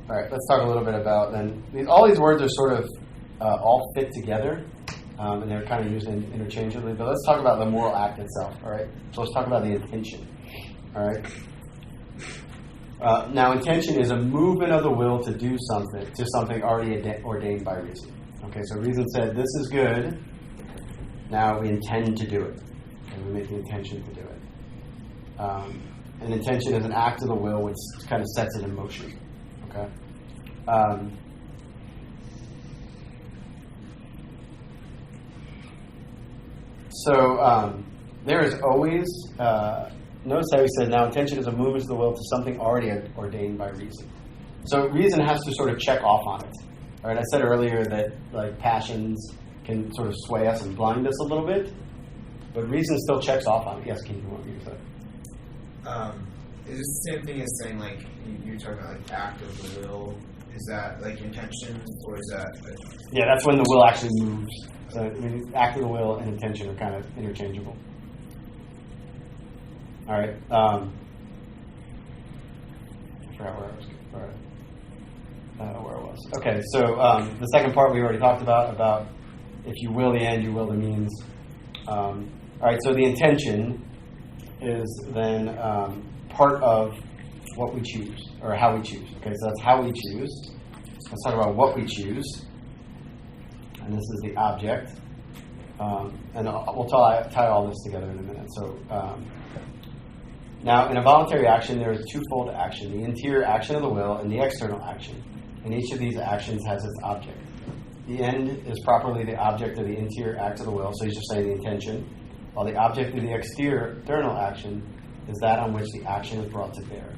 right, let's talk a little bit about then. All these words are sort of all fit together, and they're kind of used interchangeably. But let's talk about the moral act itself, all right? So let's talk about the intention, all right? Now, intention is a movement of the will to do something already ordained by reason. Okay, so reason said, this is good. Now we intend to do it. And we make the intention to do it. And intention is an act of the will which kind of sets it in motion. Okay? So there is always... notice how he said, now intention is a movement of the will to something already ordained by reason. So reason has to sort of check off on it. All right, I said earlier that passions can sort of sway us and blind us a little bit, but reason still checks off on it. Yes, Keith, you want me to say? Is this the same thing as saying, you're talking about, act of the will? Is that, intention, or is that... Yeah, that's when the will actually moves. So, act of the will and intention are kind of interchangeable. All right. I forgot where I was. Okay, so the second part we already talked about if you will the end, you will the means. All right, so the intention is then part of what we choose, or how we choose. Okay, so that's how we choose. Let's talk about what we choose. And this is the object. And we'll tie all this together in a minute. So... now, in a voluntary action, there is twofold action, the interior action of the will and the external action. And each of these actions has its object. The end is properly the object of the interior act of the will, so he's just saying the intention, while the object of the external action is that on which the action is brought to bear.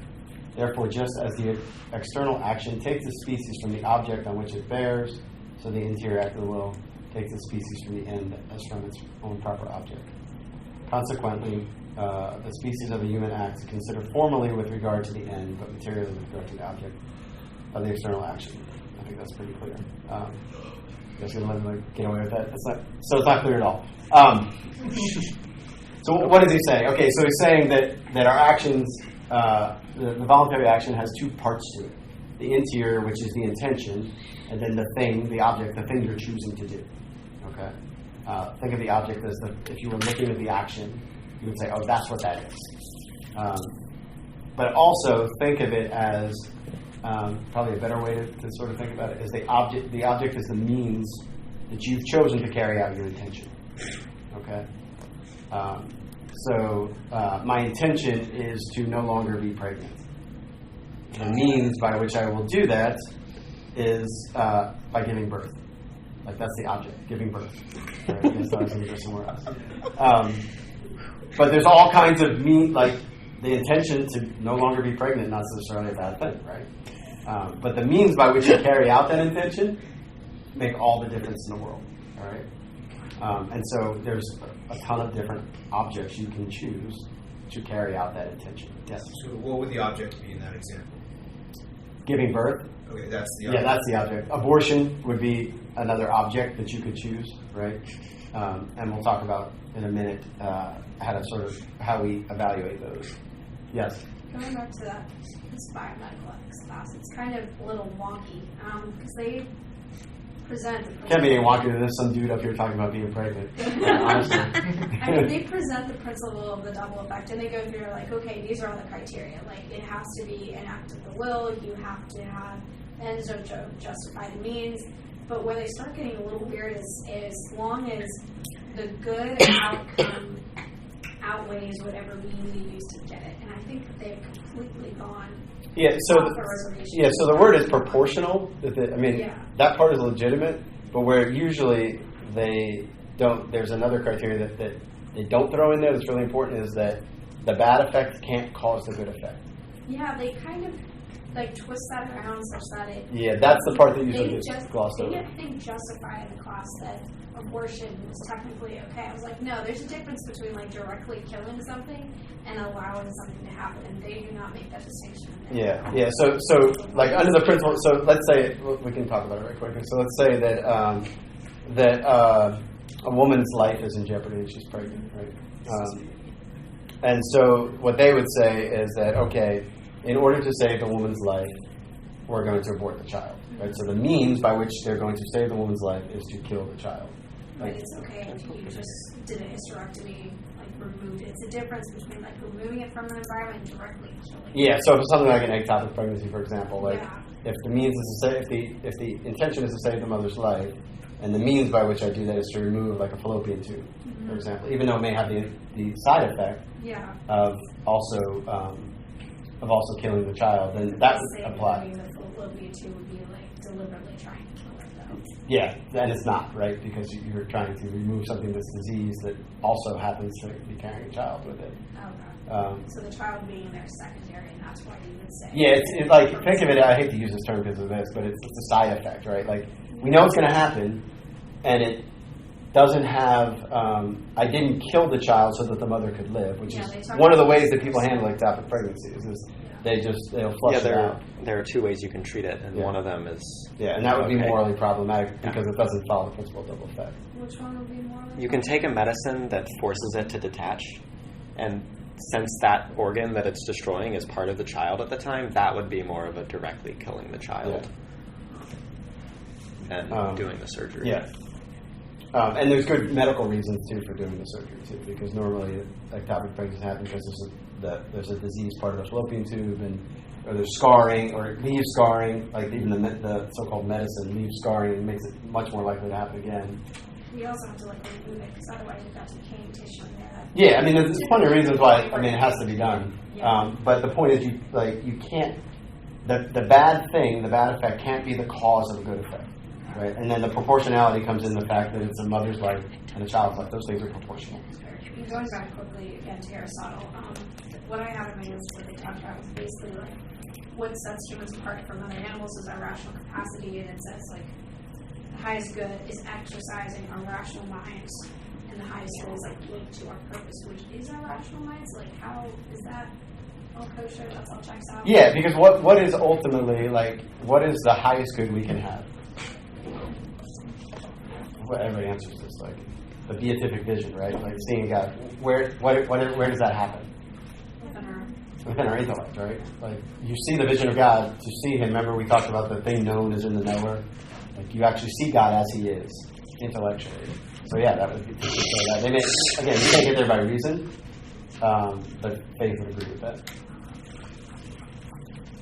Therefore, just as the external action takes the species from the object on which it bears, so the interior act of the will takes the species from the end as from its own proper object. Consequently, the species of a human act is considered formally with regard to the end, but materially with regard to the object of the external action. I think that's pretty clear. You guys going to let me get away with that? It's not clear at all. So what is he saying? Okay, so he's saying that our actions, the voluntary action has two parts to it. The interior, which is the intention, and then the thing, the object, the thing you're choosing to do. Okay? Think of the object as if you were looking at the action, you would say, oh, that's what that is. But also think of it as, probably a better way to sort of think about it, is the object is the means that you've chosen to carry out your intention. Okay? So my intention is to no longer be pregnant. The means by which I will do that is by giving birth. Like that's the object, giving birth. Right? I guess I was going to go somewhere else. But there's all kinds of like the intention to no longer be pregnant, not necessarily a bad thing, right? But the means by which you carry out that intention make all the difference in the world, all right? And so there's a ton of different objects you can choose to carry out that intention. Yes? So what would the object be in that example? Giving birth. Okay, that's the object. Yeah, that's the object. Abortion would be another object that you could choose, right? And we'll talk about in a minute how we evaluate those. Yes? Going back to that biomedical ethics class, it's kind of a little wonky because they present the can't be any wonky. There's some dude up here talking about being pregnant. Honestly. I mean, they present the principle of the double effect, and they go through like, okay, these are all the criteria. Like, it has to be an act of the will. You have to have ends to justify the means. But where they start getting a little weird is as long as the good outcome outweighs whatever means you use to get it. And I think that they've completely gone so off the reservation. So the word is proportional. That part is legitimate, but where usually they don't, there's another criteria that they don't throw in there that's really important is that the bad effect can't cause the good effect. Yeah, they kind of like twist that around such that it... Yeah, that's the part that usually gets glossed over. They justify in the class that abortion was technically okay. I was like, no, there's a difference between like directly killing something and allowing something to happen, and they do not make that distinction. Yeah. So like under the principle, so let's say, we can talk about it right quickly. So let's say that a woman's life is in jeopardy and she's pregnant, right? And so what they would say is that, okay, in order to save the woman's life, we're going to abort the child. Right? So the means by which they're going to save the woman's life is to kill the child. Like it's okay if you just did a hysterectomy, like removed it. It's a difference between like removing it from the environment and directly killing it. Yeah, so for something like an ectopic pregnancy, for example, like if the means is to save, if the intention is to save the mother's life, and the means by which I do that is to remove like a fallopian tube, for example, even though it may have the side effect of also killing the child, then that would apply. The fallopian tube would be like deliberately trying to kill it, though. Yeah, and it's not, right? Because you're trying to remove something that's disease that also happens to be carrying a child with it. Okay. So the child being there secondary, and that's why you would say. Yeah, it's like, think of it, I hate to use this term because of this, but it's a side effect, right? Like, we know it's going to happen, and it doesn't have, I didn't kill the child so that the mother could live, which is one of the ways that people handle ectopic pregnancies is they'll flush it out. There are two ways you can treat it, and one of them is... Yeah, and that would be morally problematic because it doesn't follow the principle of double effect. Which one would be morally? You can take a medicine that forces it to detach, and since that organ that it's destroying is part of the child at the time, that would be more of a directly killing the child than doing the surgery. Yeah. And there's good medical reasons, too, for doing the surgery, too, because normally ectopic pregnancies happen because there's a disease part of the fallopian tube, or there's scarring, or it leaves scarring, like even the so-called medicine leaves scarring and makes it much more likely to happen again. We also have to remove it, because otherwise you've got decaying tissue in there. Yeah, I mean, there's plenty of reasons why, it has to be done. But the point is, you can't, the bad effect can't be the cause of a good effect. Right, and then the proportionality comes in the fact that it's a mother's life and a child's life. Those things are proportional. Going back quickly again to Aristotle, what I have in my notes that they talked about was basically like what sets humans apart from other animals is our rational capacity, and it says like the highest good is exercising our rational minds, and the highest good is like linked to our purpose, which is our rational minds. Like, how is that all kosher? That's all checks out. Yeah, because what is ultimately what is the highest good we can have? Everybody answers this, like the beatific vision, right? Like seeing God. Where does that happen? Within our intellect, right? Like you see the vision of God. To see Him, remember we talked about the thing known is in the knower. Like you actually see God as He is intellectually. So yeah, that would be to say that. They may, again, you can't get there by reason, but faith would agree with that.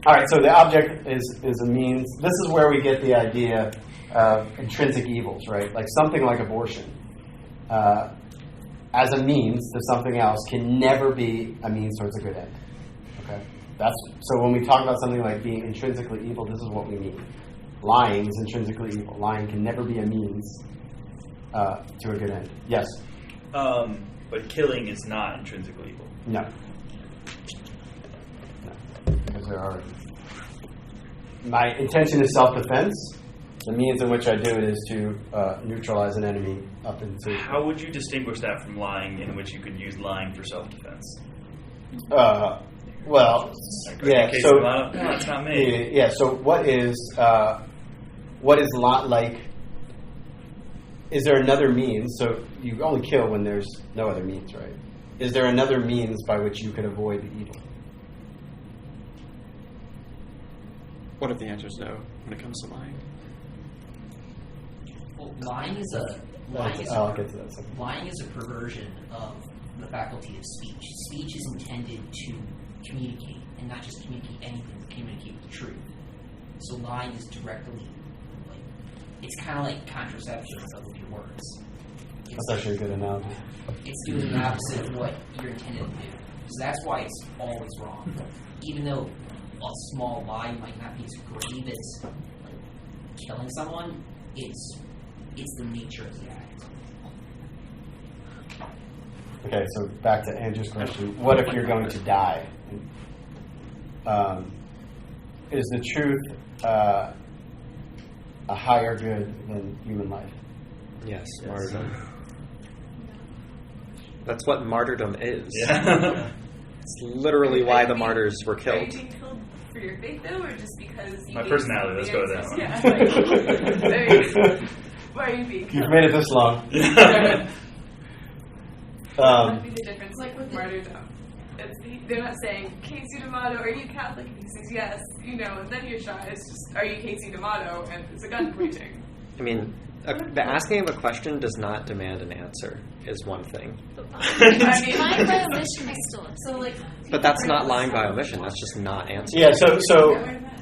All right, so the object is a means. This is where we get the idea of intrinsic evils, right? Like something like abortion, as a means to something else, can never be a means towards a good end. Okay, so when we talk about something like being intrinsically evil, this is what we mean. lying is intrinsically evil. Lying can never be a means to a good end. Yes? But killing is not intrinsically evil. No. Because there are... My intention is self-defense. The means in which I do it is to neutralize an enemy up into... How would you distinguish that from lying, in which you could use lying for self-defense? Well, Like, yeah. in case So of no, that's not me. Yeah. So what is like? Is there another means? So you only kill when there's no other means, right? Is there another means by which you could avoid the evil? What if the answer is no when it comes to lying? Well, lying is a I'll get to that in a second. lying is a perversion of the faculty of speech. Speech is intended to communicate, and not just communicate anything, but communicate the truth. So lying is directly, like, it's kind of like contraception but with your words. That's actually a good analogy. It's doing the opposite of what you're intended to do. So that's why it's always wrong. Even though a small lie might not be as grave as like killing someone, it's the nature of the act. Okay, so back to Andrew's question. What if you're going to die? Is the truth a higher good than human life? Yes, martyrdom. That's what martyrdom is. Yeah. It's literally why the martyrs were Are you killed. being killed for your faith, though, or just because you My gave personality, let's go with somebody that else? one. Yeah, like, why are you being You've killed? made it this long. What would be the difference with martyrdom? They're not saying, Casey D'Amato, are you Catholic? And he says yes, and then you're shot. It's just, are you Casey D'Amato? And it's a gun pointing. I mean, the asking of a question does not demand an answer, is one thing. Lying by omission is still But that's not lying by omission. That's just not answering. Yeah, so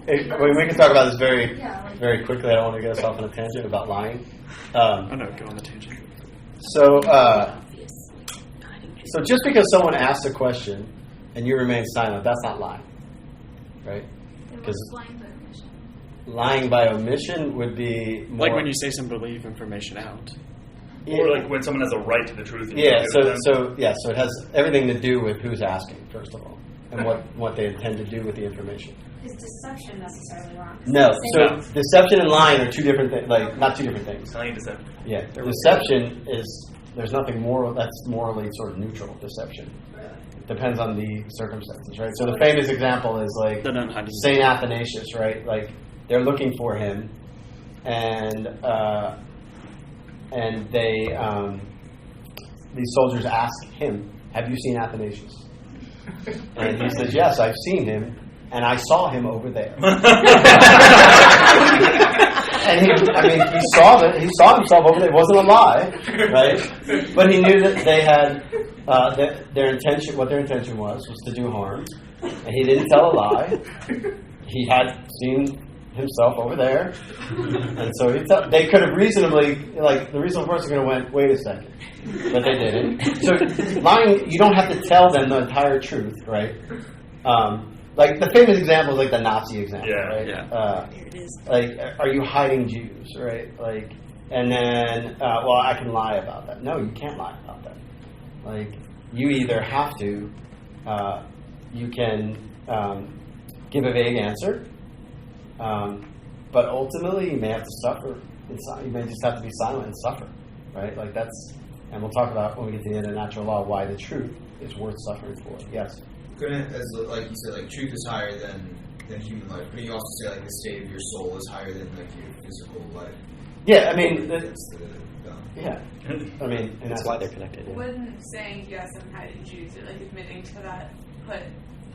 we can talk about this very, very quickly. I don't want to get us off on a tangent about lying. Oh no, go on the tangent. So just because someone asks a question and you remain silent, that's not lying, right? Because lying by omission would be more Like when you say something to leave information out. Or like when someone has a right to the truth. And Yeah, you give it so to them. it has everything to do with who's asking, first of all, and what they intend to do with the information. Is deception necessarily wrong? No, so deception and lying are two different things, like not two different things. Lying and deception. Yeah, deception is, there's nothing moral, that's morally sort of neutral, deception. Depends on the circumstances, right? So the famous example is like Saint Athanasius, right? Like they're looking for him, and they these soldiers ask him, "Have you seen Athanasius?" And he says, "Yes, I've seen him, and I saw him over there." And he saw himself over there. It wasn't a lie, right? But he knew that they had their intention. What their intention was to do harm, and he didn't tell a lie. He had seen himself over there, and so they could have reasonably, like the reasonable person could have went, "Wait a second," but they didn't. So lying, you don't have to tell them the entire truth, right? Like the famous example is like the Nazi example, right? Yeah. Here it is. Like, are you hiding Jews, right? Like, and then, well, I can lie about that. No, you can't lie about that. Like, you either have to, you can give a vague answer, but ultimately you may have to suffer. You may just have to be silent and suffer, right? Like that's, and we'll talk about when we get to the end of natural law why the truth is worth suffering for. Yes. Couldn't, as like you said, like truth is higher than human life. But you also say like the state of your soul is higher than like your physical life. Yeah, I mean, yeah. I mean, and that's why they're connected. Yeah. Wouldn't saying yes, I'm hiding Jews, or like admitting to that, put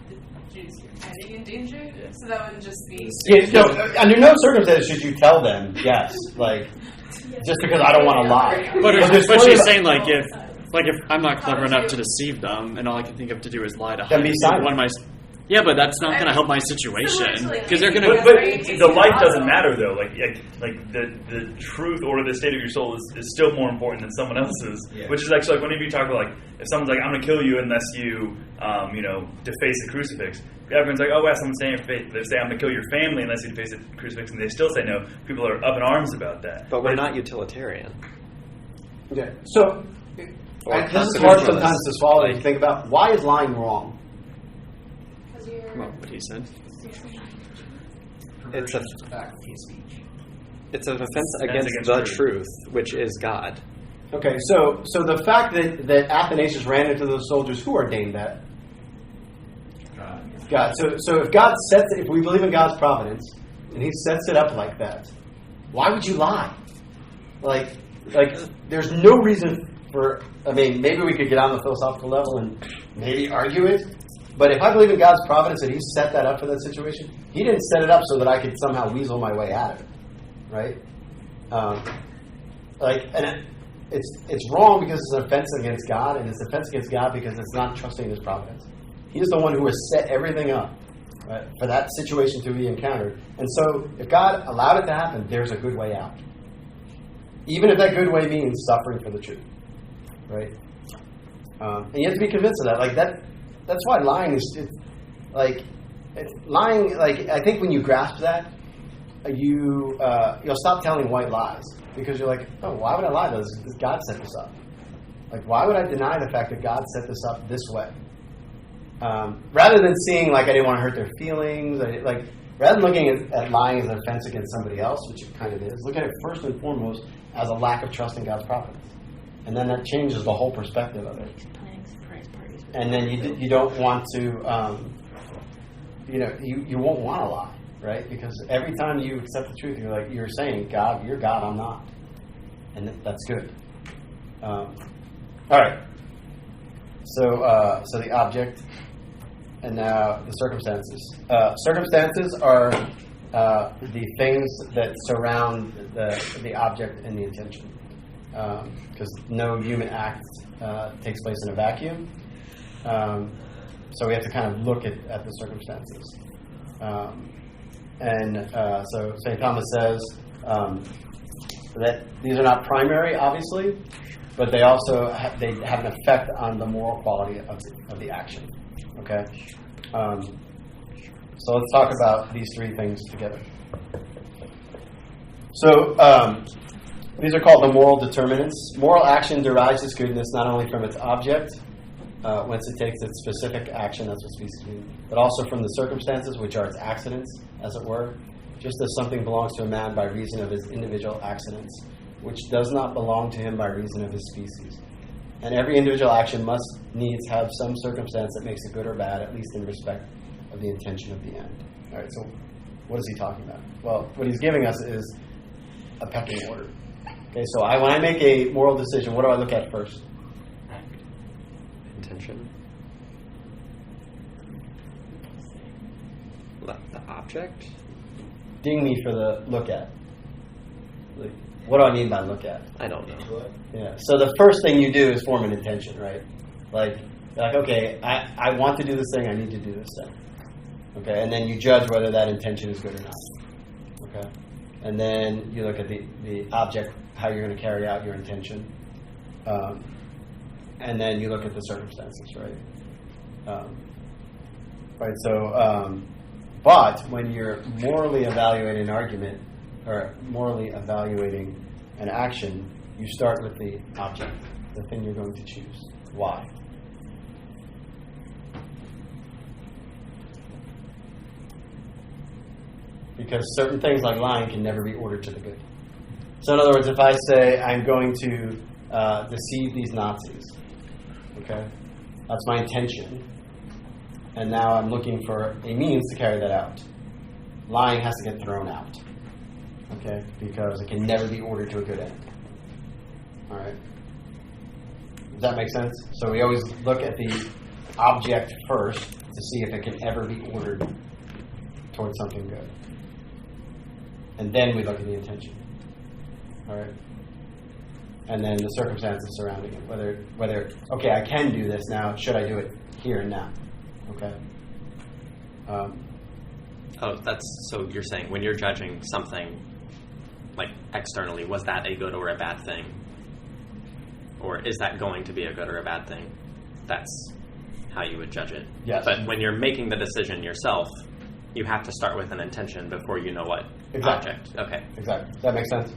the Jews you're hiding in danger? Yeah. So that wouldn't just be. Yeah, no, under no circumstances should you tell them yes, like just because I don't want to lie. But she's saying like if I'm not clever enough to deceive them, and all I can think of to do is lie to Then hide be it, silent. what am I? Yeah, but that's not going to help my situation because they're going But to. the life doesn't matter though. Like the truth or the state of your soul is still more important than someone else's. Yeah. Which is actually like whenever you talk about like if someone's like I'm going to kill you unless you deface the crucifix. Everyone's like, oh wow, someone's saying they say I'm going to kill your family unless you deface the crucifix, and they still say no. People are up in arms about that. But we're not utilitarian. Yeah. So Or this is hard constitutionalist. sometimes to swallow to think about. Why is lying wrong? Well, what he said. It's a faculty of speech. it's an offense against the truth, which is God. Okay, so the fact that Athanasius ran into those soldiers, who ordained that? God. So if God sets it, if we believe in God's providence, and He sets it up like that, why would you lie? Like there's no reason for. I mean, maybe we could get on the philosophical level and maybe argue it. But if I believe in God's providence and He set that up for that situation, He didn't set it up so that I could somehow weasel my way out of it, right? And it's wrong because it's an offense against God, and it's an offense against God because it's not trusting His providence. He is the one who has set everything up, right, for that situation to be encountered. And so, if God allowed it to happen, there's a good way out, even if that good way means suffering for the truth, right? And you have to be convinced of that. Like that. That's why lying is lying. Like I think when you grasp that, you'll stop telling white lies because you're like, oh, why would I lie? Does God set this up? Like, why would I deny the fact that God set this up this way? Rather than seeing like I didn't want to hurt their feelings, rather than looking at lying as an offense against somebody else, which it kind of is, look at it first and foremost as a lack of trust in God's providence, and then that changes the whole perspective of it. And then you don't want to, you won't want to lie, right? Because every time you accept the truth, you're saying, God, you're God, I'm not. And that's good. All right. So the object, and now the circumstances. Circumstances are the things that surround the object and the intention. Because no human act takes place in a vacuum. So we have to kind of look at the circumstances. So St. Thomas says that these are not primary, obviously, but they also have an effect on the moral quality of the action. Okay? So let's talk about these three things together. So these are called the moral determinants. Moral action derives its goodness not only from its object, whence it takes its specific action, that's what species mean, but also from the circumstances, which are its accidents, as it were, just as something belongs to a man by reason of his individual accidents, which does not belong to him by reason of his species. And every individual action must needs have some circumstance that makes it good or bad, at least in respect of the intention of the end. All right, so what is he talking about? Well, what he's giving us is a pecking order. Okay, so when I make a moral decision, what do I look at first? Intention. The object? Ding me for the look at. Like, what do I mean by look at? I don't know. Yeah. So the first thing you do is form an intention, right? Like okay, I want to do this thing, I need to do this thing. Okay, and then you judge whether that intention is good or not. Okay. And then you look at the object, how you're going to carry out your intention. And then you look at the circumstances, right? Right. So, but when you're morally evaluating an argument or morally evaluating an action, you start with the object, the thing you're going to choose. Why? Because certain things like lying can never be ordered to the good. So in other words, if I say I'm going to deceive these Nazis, okay, that's my intention, and now I'm looking for a means to carry that out. Lying has to get thrown out, okay, because it can never be ordered to a good end. All right. Does that make sense? So we always look at the object first to see if it can ever be ordered towards something good. And then we look at the intention. All right? And then the circumstances surrounding it. Whether okay, I can do this now. Should I do it here and now? Okay? Oh, that's so you're saying when you're judging something like externally, was that a good or a bad thing? Or is that going to be a good or a bad thing? That's how you would judge it. Yes. But when you're making the decision yourself, you have to start with an intention before you know what object. Okay. Exactly. That makes sense.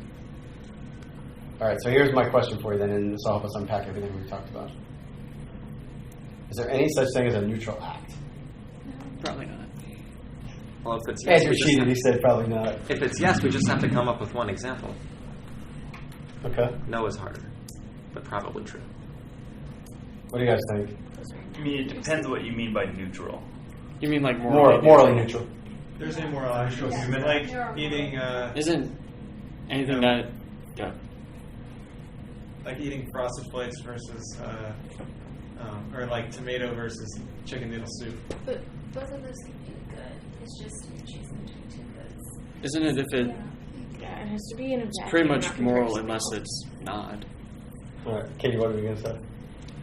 All right, so here's my question for you then, and this will help us unpack everything we've talked about. Is there any such thing as a neutral act? Probably not. Well, if it's yes, Andrew cheated. He said probably not. If it's yes, we just have to come up with one example. Okay. No is harder, but probably true. What do you guys think? I mean, it depends on what you mean by neutral. You mean like morally neutral? There's a moral action. Like eating. Isn't anything that? Like eating Frosted Flakes versus, or like tomato versus chicken noodle soup. But both of those can be good. It's just choosing between two goods. Isn't it if it? Yeah, it has to be in a It's vacuum, pretty much not moral comparison. unless it's not. All right, Katie, what were you going to say?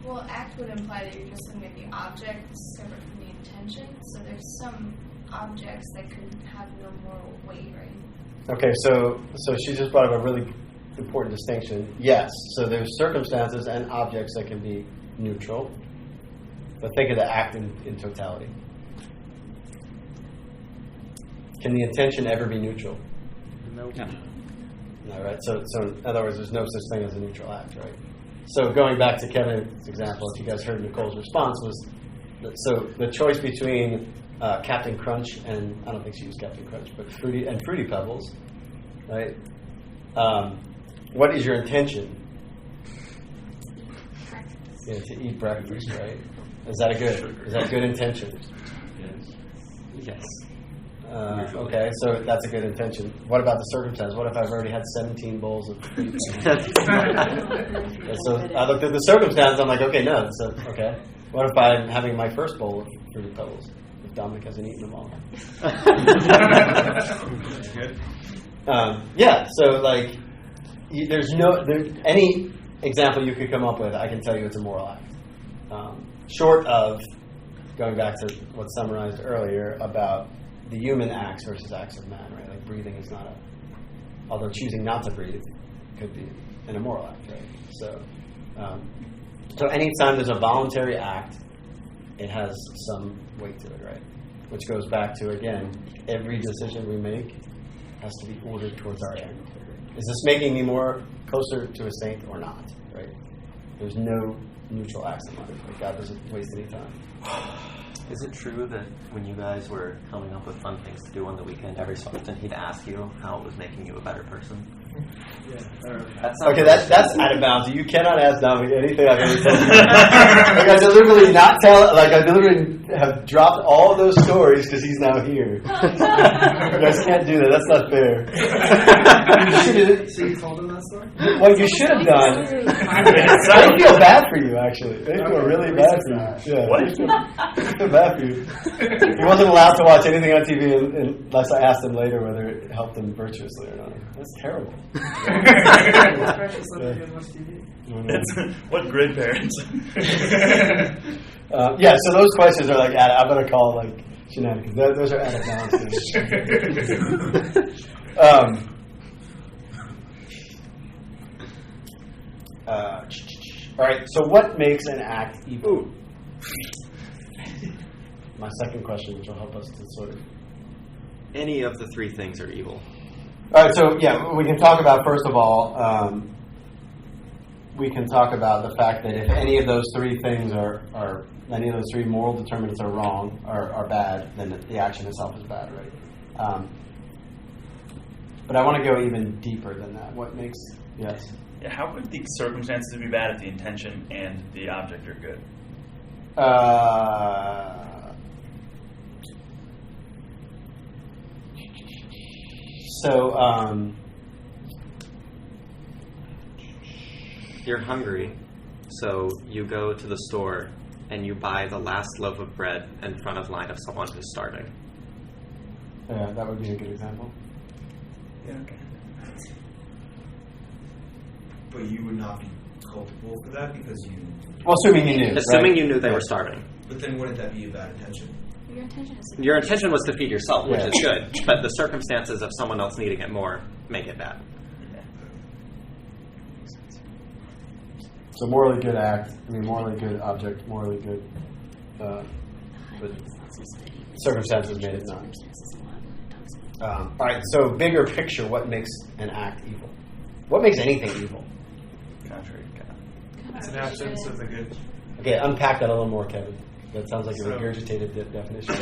Well, act would imply that you're just looking at the object separate from the intention. So there's some objects that could have no moral weight, right? Okay, so she just brought up a really important distinction. Yes, so there's circumstances and objects that can be neutral, but think of the act in totality. Can the intention ever be neutral? No. No, right? So in other words, there's no such thing as a neutral act, right? So going back to Kevin's example, if you guys heard Nicole's response, was so the choice between Captain Crunch and, I don't think she used Captain Crunch, but Fruity Pebbles, right? What is your intention? Yeah, to eat breakfast, right? Is that a good intention? Yes. Okay, so that's a good intention. What about the circumstance? What if I've already had 17 bowls of fruit? So I looked at the circumstance, I'm like, okay, no. So, okay. What if I'm having my first bowl of Fruity Pebbles? If Dominic hasn't eaten them all. That's good. Yeah, so like, there's any example you could come up with, I can tell you it's a moral act. Short of going back to what's summarized earlier about the human acts versus acts of man, right? Like breathing is not although choosing not to breathe could be an immoral act, right? So anytime there's a voluntary act, it has some weight to it, right? Which goes back to, again, every decision we make has to be ordered towards our end. Is this making me more closer to a saint or not, right? There's no neutral acts in life. Like God doesn't waste any time. Is it true that when you guys were coming up with fun things to do on the weekend, every so often he'd ask you how it was making you a better person? Okay, that's out of bounds. You cannot ask Dominic anything I've ever told you. Like I deliberately have dropped all of those stories because he's now here. You guys can't do that. That's not fair. So you told him that story? What you should have done. They feel bad for you, actually. They feel really bad for you. Yeah, what? They feel bad for you. He wasn't allowed to watch anything on TV unless I asked him later whether it helped him virtuously or not. That's terrible. What great parents. Yeah, so those questions are like, I'm going to call like shenanigans. Those are out of bounds. All right, so what makes an act evil? My second question, which will help us to sort of... Any of the three things are evil. All right, so yeah, we can talk about, first of all, we can talk about the fact that if any of those three things are any of those three moral determinants are wrong, are bad, then the action itself is bad, right? But I want to go even deeper than that. What makes, yes? Yeah, how could the circumstances be bad if the intention and the object are good? You're hungry, so you go to the store and you buy the last loaf of bread in front of line of someone who's starving. Yeah, that would be a good example. Yeah, okay. But you would not be culpable for that because you... Well, assuming you knew. Assuming right? you knew they were starving. But then wouldn't that be a bad intention? Your intention is to Your intention was to feed yourself, which Yeah. is good, but the circumstances of someone else needing it more make it bad. So morally good act, morally good object, morally good, but circumstances made it not. All right, so bigger picture, what makes an act evil? What makes anything evil? Contrary to God. It's an absence of the good. Okay, unpack that a little more, Kevin. That sounds like a regurgitated definition.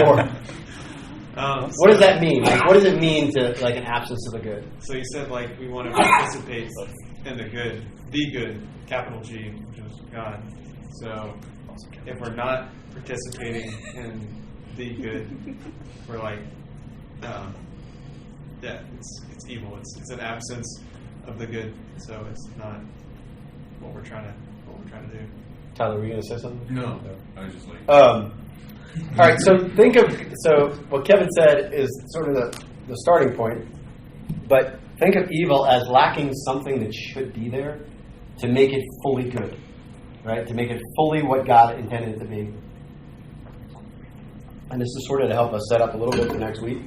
More. What does that mean? Like, what does it mean to like an absence of the good? So you said like we want to participate in the good, capital G, which is God. So if we're not participating in the good, we're like, it's evil. It's an absence of the good. So it's not what we're trying to do. Tyler, were you going to say something? No, I was just like. All right, so what Kevin said is sort of the starting point, but think of evil as lacking something that should be there to make it fully good, right? To make it fully what God intended it to be. And this is sort of to help us set up a little bit for next week.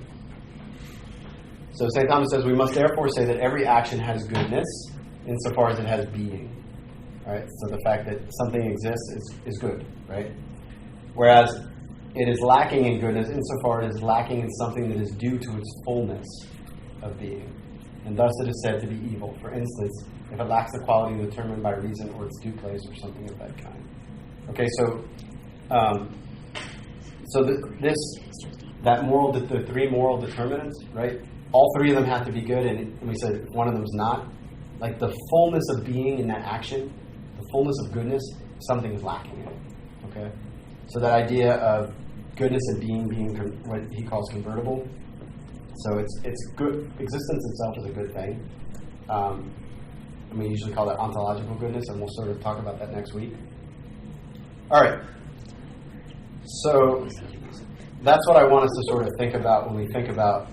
So St. Thomas says, we must therefore say that every action has goodness insofar as it has being. Right? So the fact that something exists is good, right? Whereas it is lacking in goodness insofar as it is lacking in something that is due to its fullness of being. And thus it is said to be evil. For instance, if it lacks the quality determined by reason or its due place or something of that kind. Okay, the three moral determinants, right? All three of them have to be good, and we said if one of them is not. Like the fullness of being in that action, the fullness of goodness, something is lacking in it. Okay, so that idea of goodness and being what he calls convertible. So it's good. Existence itself is a good thing. We usually call that ontological goodness, and we'll sort of talk about that next week. All right. So that's what I want us to sort of think about when we think about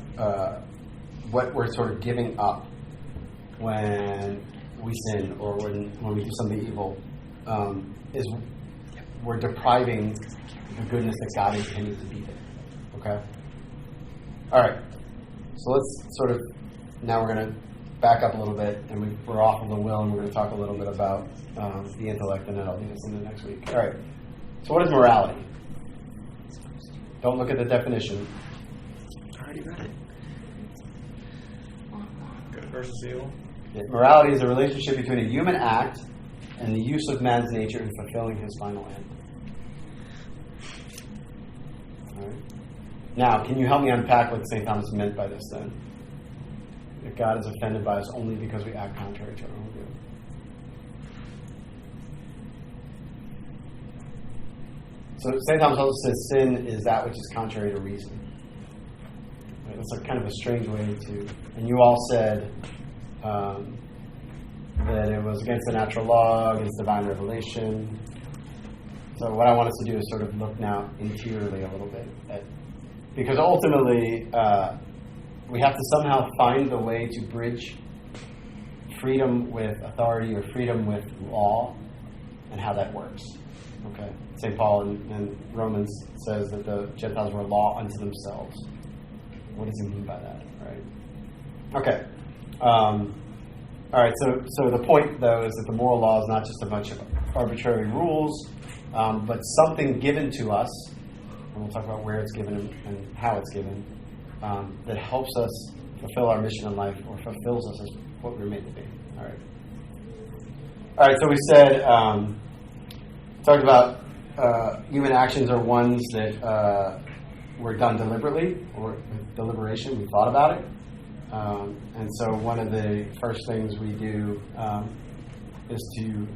what we're sort of giving up when we sin or when we do something evil, is we're depriving the goodness that God intended to be there. Okay? All right. So let's sort of, now we're going to back up a little bit, and we're off of the will, and we're going to talk a little bit about the intellect, and then I'll do this in the next week. All right. So what is morality? Don't look at the definition. I already read it. Good versus evil. Morality is a relationship between a human act and the use of man's nature in fulfilling his final end. All right. Now, can you help me unpack what St. Thomas meant by this then? That God is offended by us only because we act contrary to our own good. So St. Thomas also says sin is that which is contrary to reason. Right? That's a kind of a strange way to... And you all said that it was against the natural law, against divine revelation. So what I want us to do is sort of look now interiorly a little bit at... Because ultimately, we have to somehow find the way to bridge freedom with authority or freedom with law and how that works. Okay, St. Paul in Romans says that the Gentiles were law unto themselves. What does he mean by that, right? Okay. All right, so the point, though, is that the moral law is not just a bunch of arbitrary rules, but something given to us, and we'll talk about where it's given and how it's given, that helps us fulfill our mission in life or fulfills us as what we're made to be. All right. All right, so we said... talked about human actions are ones that were done deliberately or with deliberation. We thought about it. And so one of the first things we do is to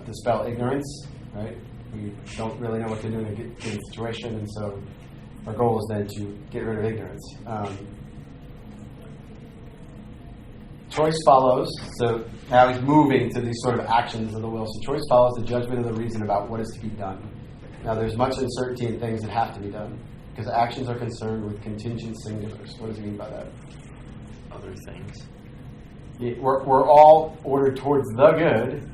dispel ignorance, right? We don't really know what to do in a given situation, and so our goal is then to get rid of ignorance. Choice follows, so now he's moving to these sort of actions of the will. So choice follows the judgment of the reason about what is to be done. Now there's much uncertainty in things that have to be done, because actions are concerned with contingent singulars. What does he mean by that? Other things. Yeah, we're all ordered towards the good,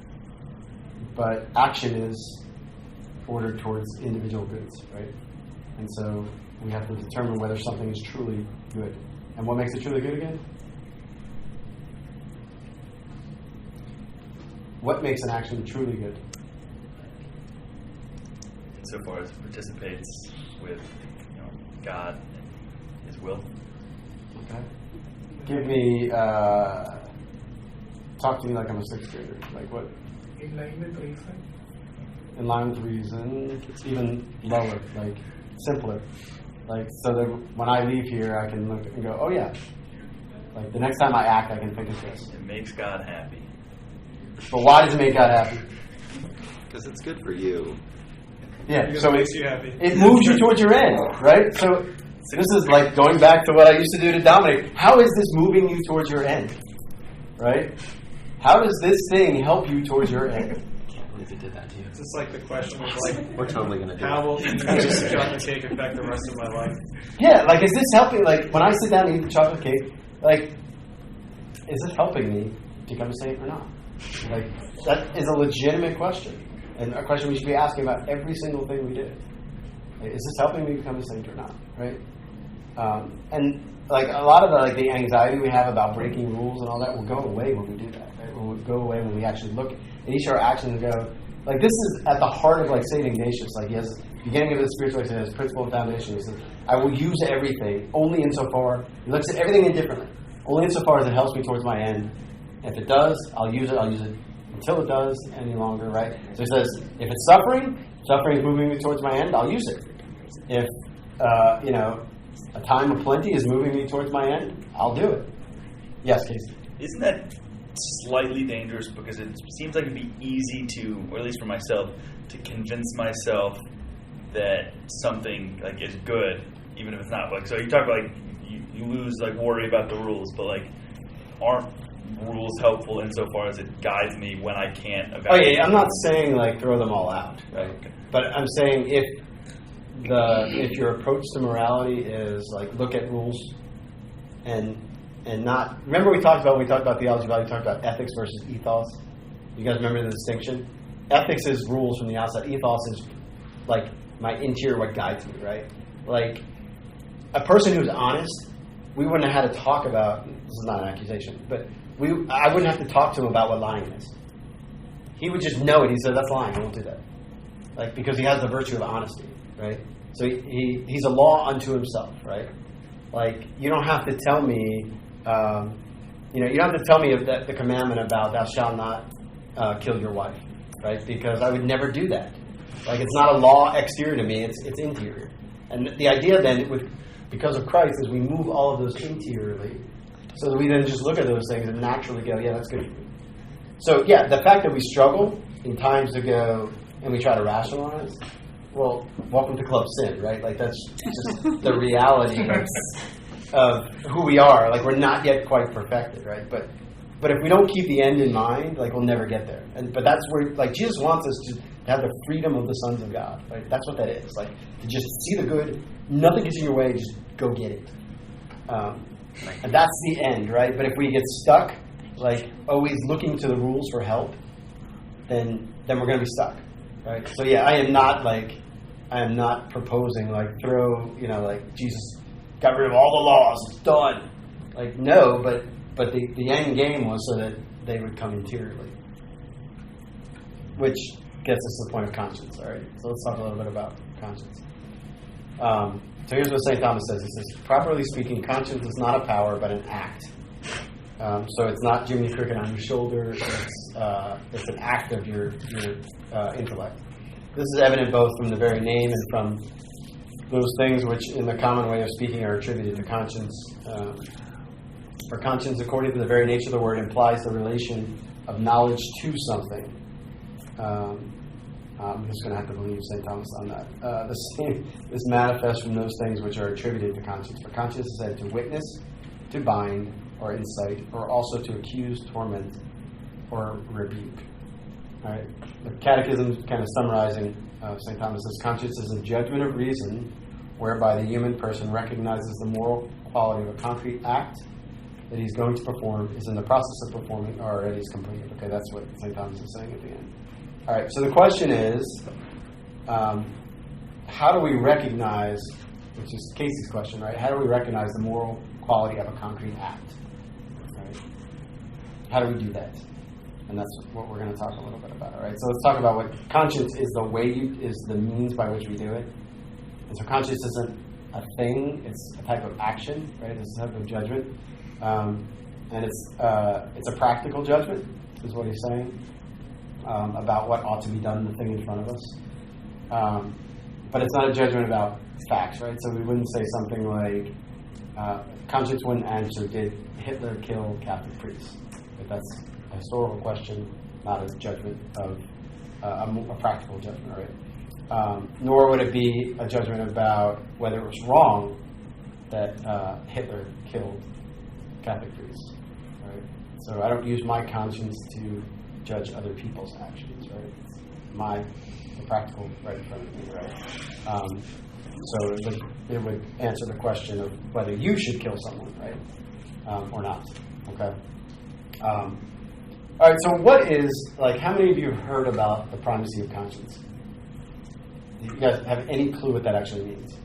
but action is ordered towards individual goods, right? And so we have to determine whether something is truly good. And what makes it truly good again? What makes an action truly good? Insofar as it participates with God and His will. Okay. Give me, talk to me like I'm a sixth grader. Like what? In line with reason. In line with reason. It's even lower, like simpler. Like so that when I leave here, I can look and go, oh yeah. Like the next time I act, I can think of this. It makes God happy. But why does it make God happy? Because it's good for you. Yeah, Because so it makes you happy. It moves you towards your end, right? So this is like going back to what I used to do to Dominic. How is this moving you towards your end? Right? How does this thing help you towards your end? I can't believe it did that to you. It's just like the question of like, We're totally going to do how it. will eating this chocolate cake affect the rest of my life? Yeah, like is this helping? Like when I sit down and eat the chocolate cake, like is it helping me become a saint or not? Like that is a legitimate question. And a question we should be asking about every single thing we do. Like, is this helping me become a saint or not? Right? And like a lot of the anxiety we have about breaking rules and all that will go away when we do that. Right? Will go away when we actually look at each of our actions and go, like this is at the heart of like St. Ignatius. Like he has beginning of his spiritual life, he has principle and foundation. He says, I will use everything only insofar. He looks at everything indifferently, only insofar as it helps me towards my end. If it does, I'll use it until it does any longer, right? So he says, if it's suffering is moving me towards my end, I'll use it. If, a time of plenty is moving me towards my end, I'll do it. Yes, Casey? Isn't that slightly dangerous? Because it seems like it'd be easy to, or at least for myself, to convince myself that something like is good, even if it's not. Like, so you talk about like you lose like worry about the rules, but like aren't rules helpful insofar as it guides me when I can't evaluate? Oh yeah, I'm not saying like throw them all out, right? Okay. But I'm saying if your approach to morality is like look at rules and not remember when we talked about theology, we talked about ethics versus ethos. You guys remember the distinction? Ethics is rules from the outside. Ethos is like my interior, what guides me, right? Like a person who's honest, we wouldn't have had to talk about. This is not an accusation, but I wouldn't have to talk to him about what lying is. He would just know it. He said, "That's lying. I won't do that." Like because he has the virtue of honesty, right? So he's a law unto himself, right? Like you don't have to tell me, you don't have to tell me that the commandment about thou shalt not kill your wife, right? Because I would never do that. Like it's not a law exterior to me; it's interior. And the idea then, because of Christ, is we move all of those interiorly, so that we then just look at those things and naturally go, "Yeah, that's good for me." So yeah, the fact that we struggle in times to go and we try to rationalize. Well, welcome to Club Sin, right? Like that's just the reality of who we are. Like we're not yet quite perfected, right? But if we don't keep the end in mind, like we'll never get there. But that's where like Jesus wants us to have the freedom of the sons of God, right? That's what that is. Like to just see the good, nothing gets in your way, just go get it. And that's the end, right? But if we get stuck, like always looking to the rules for help, then we're going to be stuck, right? So yeah, I am not proposing like throw, like Jesus got rid of all the laws, it's done. Like no, but the end game was so that they would come interiorly, which gets us to the point of conscience. All right, so let's talk a little bit about conscience. So here's what St. Thomas says. He says, properly speaking, conscience is not a power but an act. So it's not Jiminy Cricket on your shoulder. It's an act of your intellect. This is evident both from the very name and from those things which, in the common way of speaking, are attributed to conscience. For conscience, according to the very nature of the word, implies the relation of knowledge to something. I'm just going to have to believe St. Thomas on that. The same is manifest from those things which are attributed to conscience. For conscience is said to witness, to bind, or incite, or also to accuse, torment, or rebuke. All right. The Catechism, kind of summarizing St. Thomas, says conscience is a judgment of reason whereby the human person recognizes the moral quality of a concrete act that he's going to perform, is in the process of performing, or already is completed. Okay, that's what St. Thomas is saying at the end. All right, so the question is, how do we recognize, which is Casey's question, right? How do we recognize the moral quality of a concrete act? Right? How do we do that? And that's what we're going to talk a little bit about. All right. So let's talk about what conscience is. Is the means by which we do it. And so conscience isn't a thing; it's a type of action, right? It's a type of judgment, and it's a practical judgment, is what he's saying about what ought to be done, the thing in front of us. But it's not a judgment about facts, right? So we wouldn't say something like conscience wouldn't answer, did Hitler kill Catholic priests? But that's a historical question, not a judgment of a practical judgment, right? Nor would it be a judgment about whether it was wrong that Hitler killed Catholic priests, right? So I don't use my conscience to judge other people's actions, right? It's the practical right in front of me, right? So it would answer the question of whether you should kill someone, right, or not. Okay. All right. So what is how many of you have heard about the primacy of conscience? Do you guys have any clue what that actually means?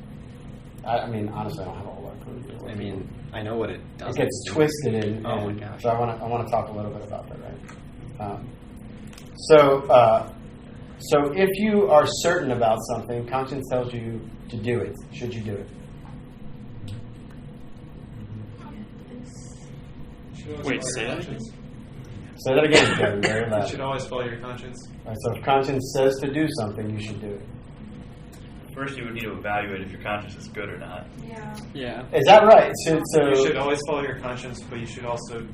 I mean, honestly, I don't have a whole lot of clue. I mean, I know what it does. It gets twisted in. Oh my gosh. So I want to talk a little bit about that, right? So if you are certain about something, conscience tells you to do it. Should you do it? Wait, say that again? Say that again, Kevin. Very loud. You should always follow your conscience. All right, so if conscience says to do something, you should do it. First, you would need to evaluate if your conscience is good or not. Yeah. Is that right? So you should always follow your conscience, but you should also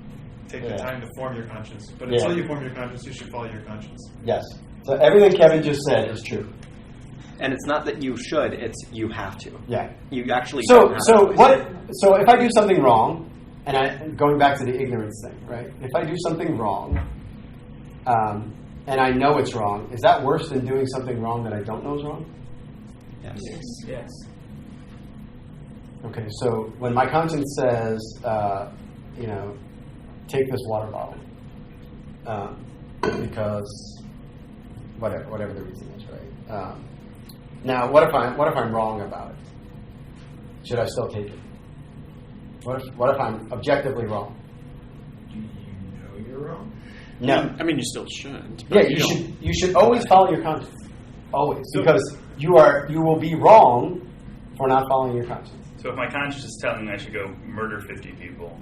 take the time to form your conscience. But until you form your conscience, you should follow your conscience. Yes. So everything Kevin just said is true. And it's not that you should; it's you have to. Yeah. You actually. So if I do something wrong, and going back to the ignorance thing, right? If I do something wrong, and I know it's wrong, is that worse than doing something wrong that I don't know is wrong? Yes. Okay, so when my conscience says, take this water bottle, because whatever the reason is, right? Now, what if I'm wrong about it? Should I still take it? What if I'm objectively wrong? Do you know you're wrong? No. I mean, you still shouldn't. Yeah, you should always follow your conscience. Always. Because you will be wrong for not following your conscience. So if my conscience is telling me I should go murder 50 people.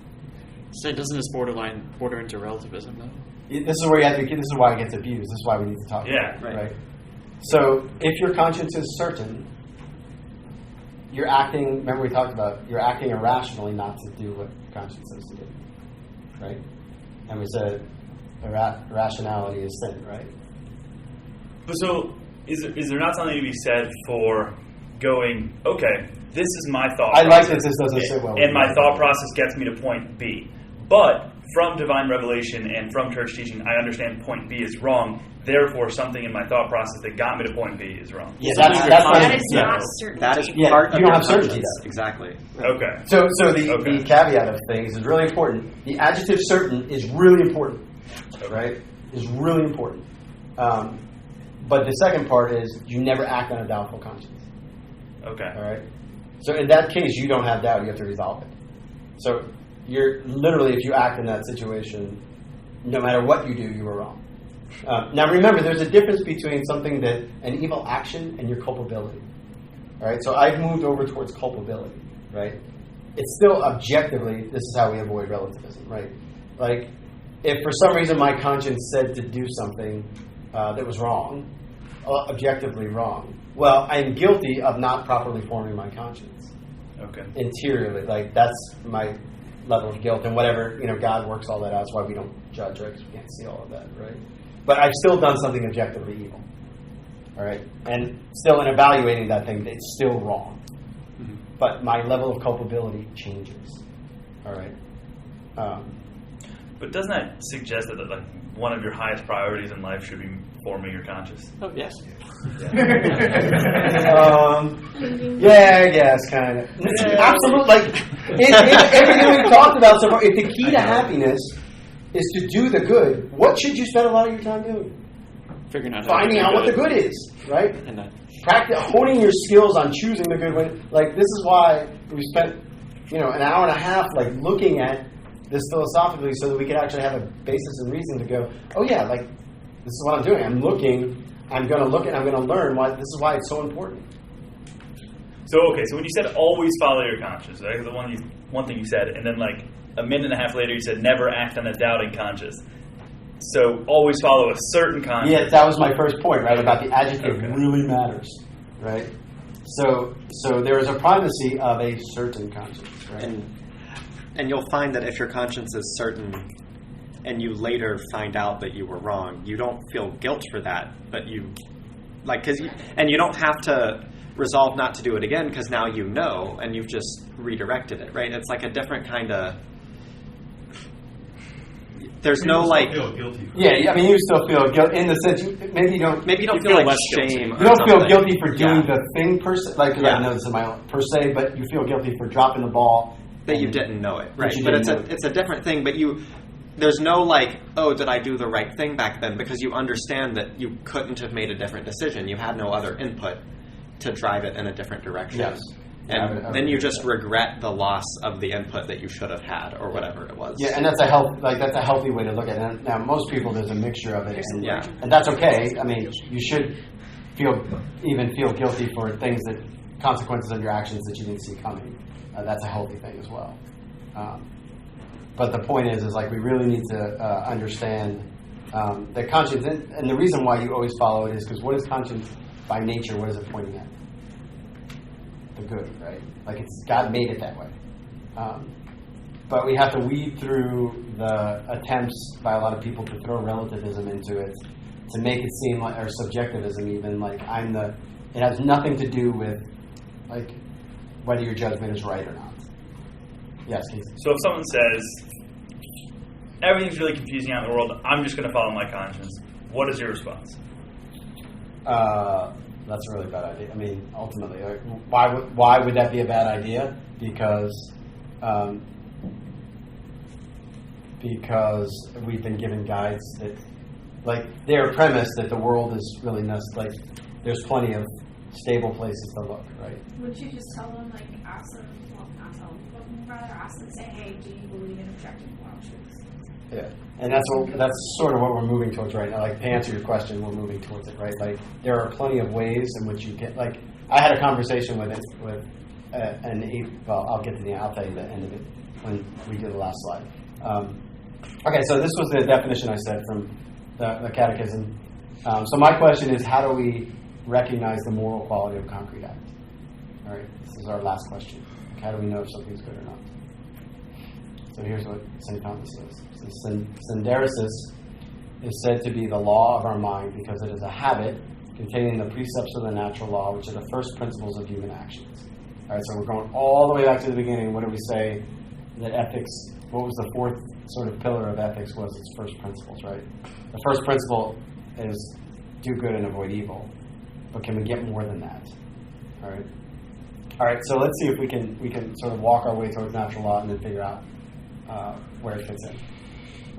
So doesn't this border into relativism, though? This is where you have to. This is why it gets abused. This is why we need to talk about it. Right. So if your conscience is certain, you're acting, remember we talked about, you're acting irrationally not to do what conscience says to do. Right? And we said irrationality is sin, right? But so, is there not something to be said for going, okay, this is my thought process. I like that this doesn't sit well with and me. my thought process gets me to point B. But from divine revelation and from church teaching, I understand point B is wrong. Therefore, something in my thought process that got me to point B is wrong. Yeah, that is not certainty. That is Yeah, part you of don't your have certainty, conscience. though. Exactly. Okay. So the caveat of things is really important. The adjective certain is really important, right? Is really important. But the second part is you never act on a doubtful conscience. Okay. All right. So in that case, you don't have doubt. You have to resolve it. So you're literally, if you act in that situation, no matter what you do, you were wrong. Now remember, there's a difference between something that an evil action and your culpability. All right. So I've moved over towards culpability. Right. It's still objectively. This is how we avoid relativism. Right. Like if for some reason my conscience said to do something that was wrong, objectively wrong. Well, I'm guilty of not properly forming my conscience. Okay. Interiorly, like that's my level of guilt, and whatever God works all that out. That's why we don't judge, right? Because we can't see all of that, right? But I've still done something objectively evil, all right? And still, in evaluating that thing, it's still wrong. Mm-hmm. But my level of culpability changes, all right? But doesn't that suggest that like one of your highest priorities in life should be forming your conscience? Oh, yes. Yeah, I guess, kind of. Absolutely. Like, everything we've talked about so far, if the key to happiness is to do the good, what should you spend a lot of your time doing? Figuring out Finding out what the good is, right? And honing your skills on choosing the good one. Like, this is why we spent, an hour and a half, like, looking at this philosophically so that we could actually have a basis and reason to go, oh yeah, like, this is what I'm doing. I'm going to look and I'm going to learn why, this is why it's so important. So when you said always follow your conscience, right? The one thing you said, and then like a minute and a half later you said never act on a doubting conscience. So always follow a certain conscience. Yeah, that was my first point, right? About the adjective really matters, right? So there is a primacy of a certain conscience, right? And you'll find that if your conscience is certain and you later find out that you were wrong, you don't feel guilt for that, but you don't have to resolve not to do it again because now you know and you've just redirected it, right? It's like a different kind of. There's no like. Feel guilty. Yeah, I mean, you still feel guilty in the sense maybe you don't feel like less shame. You don't feel guilty for doing the thing per se, like I know this in my own per se, but you feel guilty for dropping the ball. That you didn't know it, right? But it's a different thing. But there's no like, oh, did I do the right thing back then? Because you understand that you couldn't have made a different decision. You had no other input to drive it in a different direction. Yes. And then you just regret the loss of the input that you should have had, or whatever it was. Yeah, and that's a healthy way to look at it. Now, most people, there's a mixture of it, and that's okay. I mean, you should feel guilty for things consequences of your actions that you didn't see coming. That's a healthy thing as well. But the point is like we really need to understand that conscience, and the reason why you always follow it is because what is conscience by nature? What is it pointing at? The good, right? Like God made it that way. But we have to weed through the attempts by a lot of people to throw relativism into it, to make it seem like, or subjectivism even, like it has nothing to do with like whether your judgment is right or not. Yes, Casey. So if someone says, everything's really confusing out in the world, I'm just going to follow my conscience, what is your response? That's a really bad idea. I mean, ultimately, why would that be a bad idea? Because we've been given guides that, like, they're premised that the world is really like there's plenty of stable places to look, right? Would you just tell them, like, ask them, well, not tell them, but rather ask them, say, hey, do you believe in objective moral truths? Yeah, and that's sort of what we're moving towards right now. Like, to answer your question, we're moving towards it, right? Like, there are plenty of ways in which you can, like, I had a conversation with I'll get to I'll tell you the end of it when we do the last slide. Okay, so this was the definition I said from the Catechism. So my question is, how do we recognize the moral quality of a concrete act? All right, this is our last question. How do we know if something's good or not? So here's what St. Thomas says. Synderesis is said to be the law of our mind because it is a habit containing the precepts of the natural law, which are the first principles of human actions. All right, so we're going all the way back to the beginning. What do we say that ethics, what was the fourth sort of pillar of ethics was its first principles, right? The first principle is do good and avoid evil. But can we get more than that? All right, so let's see if we can sort of walk our way towards natural law and then figure out where it fits in.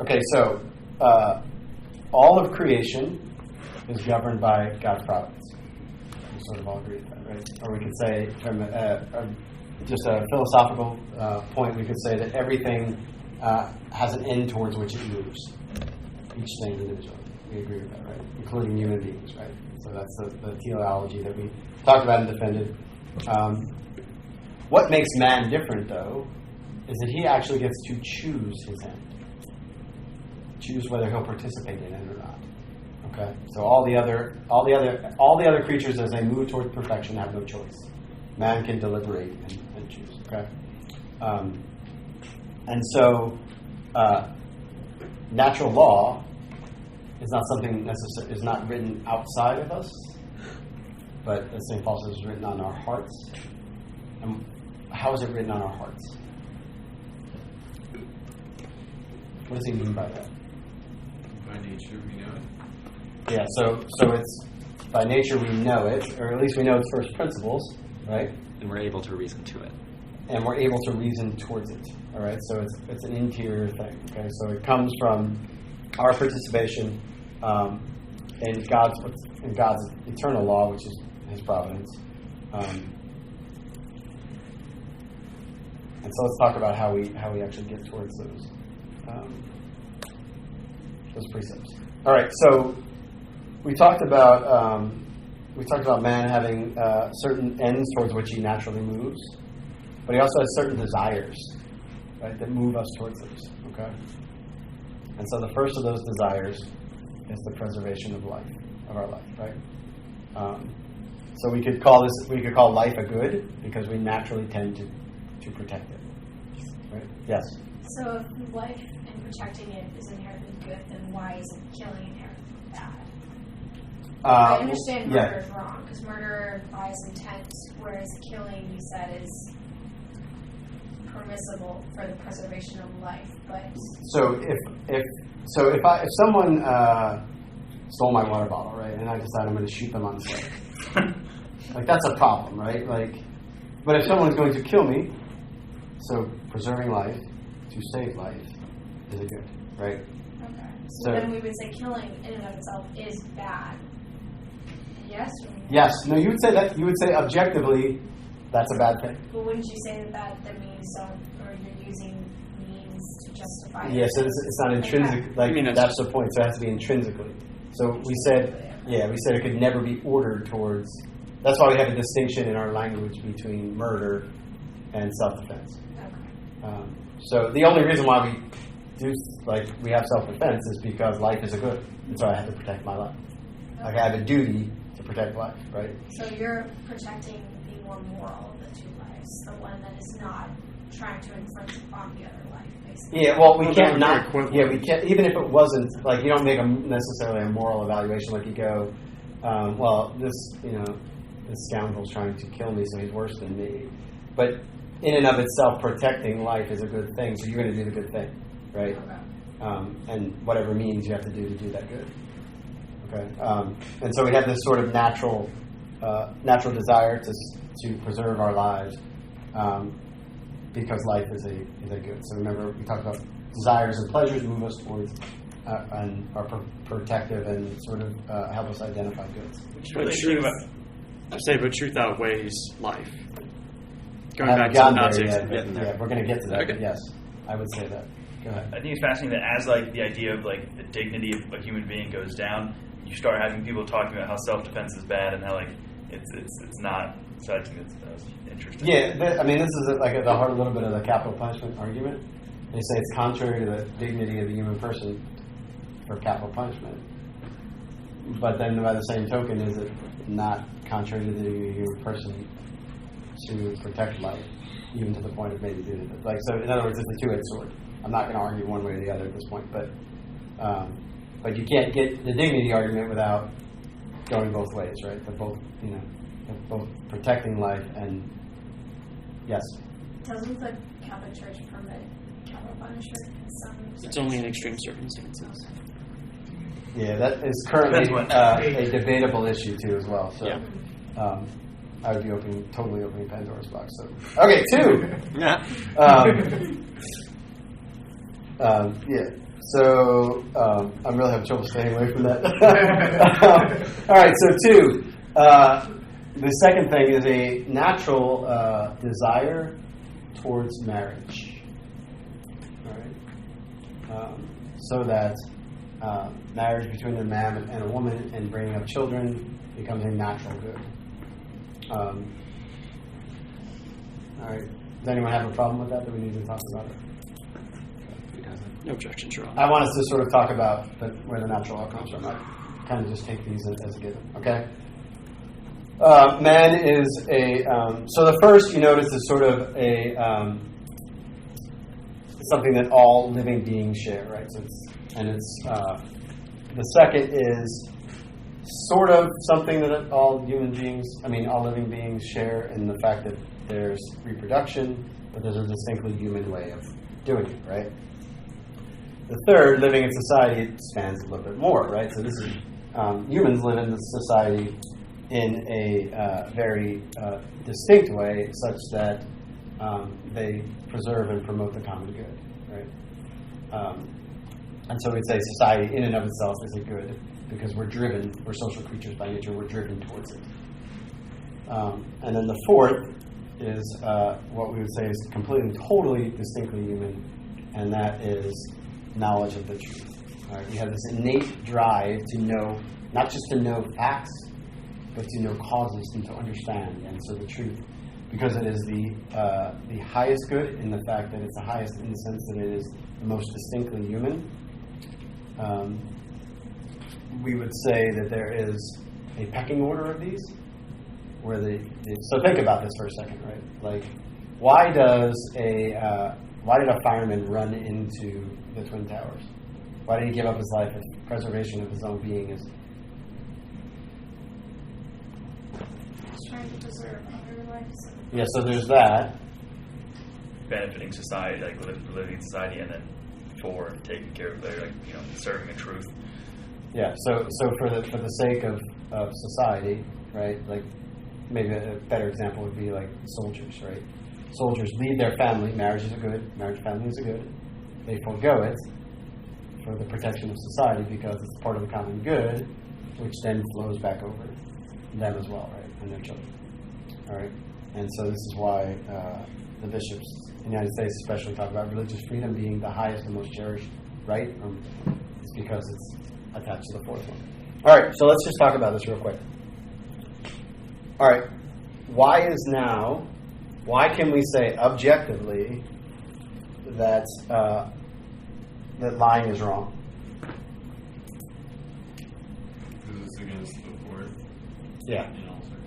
Okay, so all of creation is governed by God's providence. We sort of all agree with that, right? Or we could say, from just a philosophical point, we could say that everything has an end towards which it moves. Each thing individually. We agree with that, right? Including human beings, right? So that's the teleology that we talked about and defended. What makes man different, though, is that he actually gets to choose his end. Choose whether he'll participate in it or not. Okay? So all the other creatures, as they move towards perfection, have no choice. Man can deliberate and choose. Okay? And so natural law is not something is not written outside of us, but as St. Paul says, is written on our hearts. And how is it written on our hearts? What does he mean by that? By nature, we know it. Yeah, so it's by nature we know it, or at least we know its first principles, right? And we're able to reason to it. And we're able to reason towards it. All right, so it's an interior thing. Okay, so it comes from our participation in God's eternal law, which is His providence. And so let's talk about how we actually get towards those precepts. All right, so we talked about man having certain ends towards which he naturally moves, but he also has certain desires, right, that move us towards those. Okay, and so the first of those desires is the preservation of life, of our life, right? So we could call life a good because we naturally tend to protect it, right? Yes. So if life and protecting it is inherently good, then why is killing inherently bad? I understand murder is wrong because murder implies intent, whereas killing, you said, is permissible for the preservation of life. But so if someone stole my water bottle, right, and I decide I'm going to shoot them on sight, like that's a problem, right? Like, but if someone's going to kill me, so preserving life to save life is a good, right? Okay. So then we would say killing in and of itself is bad. Yes or no? Yes. No, you would say that. You would say objectively, that's a bad thing. But wouldn't you say that means or you're using means to justify it? Yes, it's not intrinsic. Like that's the point. So it has to be intrinsically. So we said it could never be ordered towards. That's why we have a distinction in our language between murder and self-defense. Okay. So the only reason why we have self-defense is because life is a good, and so I have to protect my life. Okay. Like I have a duty to protect life, right? So you're protecting the more moral of the two lives, the one that is not trying to infringe upon the other life, basically. Yeah, well, we can't not. Yeah, we can't. Even if it wasn't like you don't make necessarily a moral evaluation. Like you go, well, this scoundrel's trying to kill me, so he's worse than me. But in and of itself, protecting life is a good thing. So you're going to do the good thing, right? Okay. And whatever means you have to do that good. Okay. And so we have this sort of natural desire to preserve our lives because life is a good. So remember, we talked about desires and pleasures move us towards and are protective and sort of help us identify goods. But truth outweighs life. Going back to the Nazis. Yeah, we're going to get to that. Okay. Yes, I would say that. Go ahead. I think it's fascinating that as like the idea of like the dignity of a human being goes down, you start having people talking about how self-defense is bad and how like it's not. So I think that's interesting. Yeah, this is like at the heart a little bit of the capital punishment argument. They say it's contrary to the dignity of the human person for capital punishment. But then by the same token, is it not contrary to the dignity of the human person to protect life, even to the point of maybe doing it? Like, so in other words, it's a two-edged sword. I'm not going to argue one way or the other at this point, but you can't get the dignity argument without going both ways, right? They're both protecting life and yes. Doesn't the Catholic Church permit capital punishment in some? It's only in extreme circumstances. Yeah, that is currently a debatable issue too, as well. So, I would be totally opening Pandora's box. So, okay, 2. Yeah. Yeah. So I'm really having trouble staying away from that. All right. So 2. The second thing is a natural desire towards marriage. All right. So that marriage between a man and a woman and bringing up children becomes a natural good. All right. Does anyone have a problem with that we need to talk about it? No objections, Rob. I want us to sort of talk about where the natural law comes from. I kind of just take these as a given. Okay. Man is so the first you notice is sort of something that all living beings share, right? So the second is sort of something that all living beings share in the fact that there's reproduction, but there's a distinctly human way of doing it, right? The third, living in society, spans a little bit more, right? So this is humans live in this society in a very distinct way, such that they preserve and promote the common good, right? And so we'd say society in and of itself is a good because we're social creatures by nature, we're driven towards it. And then the fourth is what we would say is completely, totally, distinctly human, and that is knowledge of the truth. All right? We have this innate drive to know, not just to know facts, but to know causes and to understand. And so the truth, because it is the highest good in the fact that it's the highest in the sense that it is the most distinctly human, we would say that there is a pecking order of these, where so think about this for a second, right? Like, why did a fireman run into the Twin Towers? Why did he give up his life if preservation of his own being is? He's trying to preserve other lives. Yeah, so there's that. Benefiting society, like living in society, and then for taking care of their, serving the truth. Yeah, so for the sake of society, right? Like, maybe a better example would be like soldiers, right? Soldiers leave their family. Marriage is a good. Marriage, family is a good. They forego it for the protection of society because it's part of the common good, which then flows back over them as well, right, and their children. All right, and so this is why the bishops in the United States especially talk about religious freedom being the highest and most cherished right. It's because it's attached to the fourth one. All right, so let's just talk about this real quick. All right, why can we say objectively that that lying is wrong? Because it's against the fourth. Yeah.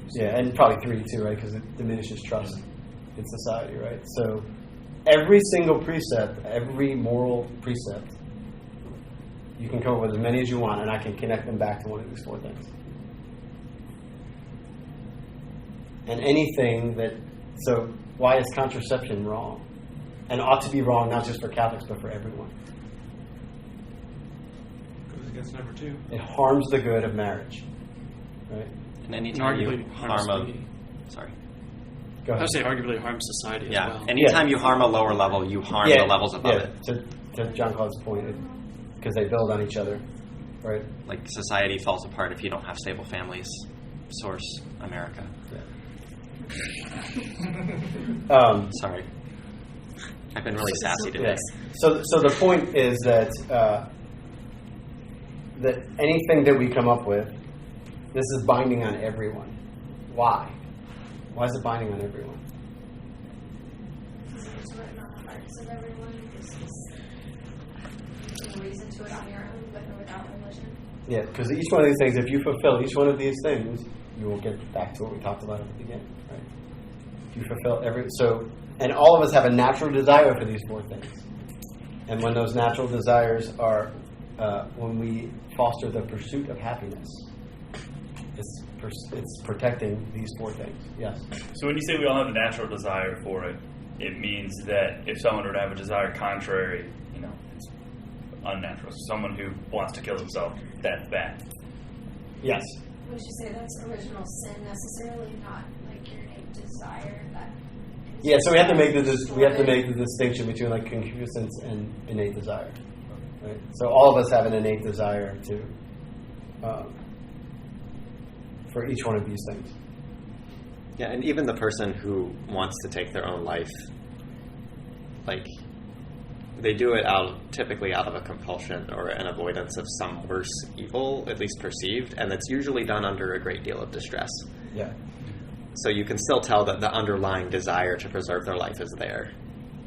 Yeah, and probably 3 too, right? Because it diminishes trust in society, right? So every single precept, every moral precept, you can come up with as many as you want, and I can connect them back to one of these 4 things. And anything that, so why is contraception wrong? And ought to be wrong not just for Catholics, but for everyone. Goes against number 2. It harms the good of marriage, right? And anytime you harm I would say arguably harms society as well. Anytime you harm a lower level, you harm the levels above it. To John Claude's point, because they build on each other, right? Like society falls apart if you don't have stable families. Source America. Sorry, I've been really sassy today. So the point is that that anything that we come up with, this is binding on everyone. Why? Why is it binding on everyone? Because it's written on the hearts of everyone. There's no reason to it on your own, with or without religion. Yeah, because each one of these things, if you fulfill each one of these things, you will get back to what we talked about at the beginning, right? If you fulfill and all of us have a natural desire for these 4 things. And when those natural desires are, when we foster the pursuit of happiness, it's protecting these 4 things. Yes? So when you say we all have a natural desire for it, it means that if someone were to have a desire contrary, it's unnatural. So someone who wants to kill himself, that's bad. Yes. Would you say that's original sin necessarily, not like your innate desire? Yeah, so we have to make the distinction between like concupiscence and innate desire, right? So all of us have an innate desire to for each one of these things. Yeah, and even the person who wants to take their own life, like, they do it typically out of a compulsion or an avoidance of some worse evil, at least perceived, and that's usually done under a great deal of distress. Yeah. So you can still tell that the underlying desire to preserve their life is there,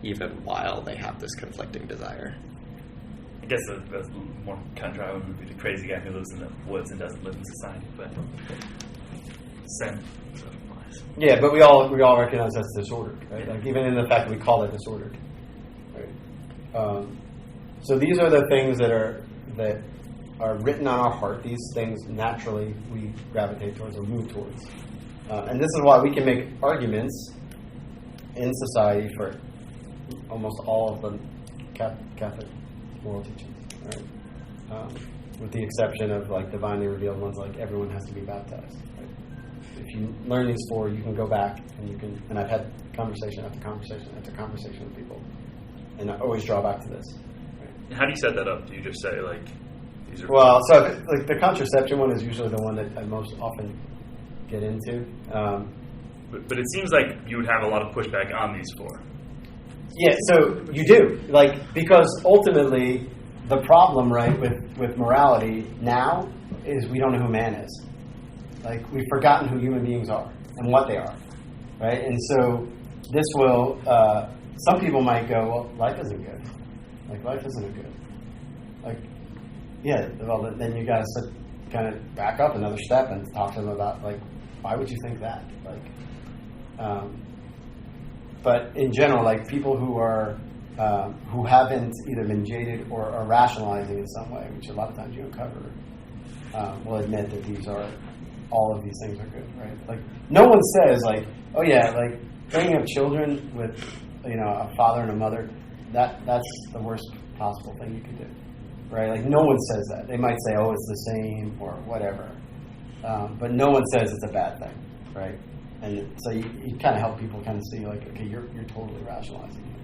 even while they have this conflicting desire. I guess the more contra would be the crazy guy who lives in the woods and doesn't live in society, but sin. Yeah, but we all recognize that's disordered, right? Like even in the fact that we call it disordered, right? So these are the things that are written on our heart. These things naturally we gravitate towards or move towards, and this is why we can make arguments in society for almost all of the Catholic moral teachings, right? With the exception of like divinely revealed ones, like everyone has to be baptized. Right? If you learn these 4, you can go back and you can. And I've had conversation after conversation after conversation with people, and I always draw back to this. Right? How do you set that up? Do you just say like these are? Well, so like the contraception one is usually the one that I most often get into. But it seems like you would have a lot of pushback on these four. Yeah, so you do, because ultimately the problem, right, with morality now is we don't know who man is. We've forgotten who human beings are and what they are, right? And so this will, some people might go, well, life isn't good. Life isn't good. Then you got to kind of back up another step and talk to them about, why would you think that? But in general, people who are who haven't either been jaded or are rationalizing in some way, which a lot of times you uncover, will admit that all of these things are good, right? No one says oh yeah, bringing up children with a father and a mother, that's the worst possible thing you could do, right? No one says that. They might say, oh, it's the same or whatever, but no one says it's a bad thing, right? And so you kind of help people kind of see okay, you're totally rationalizing it.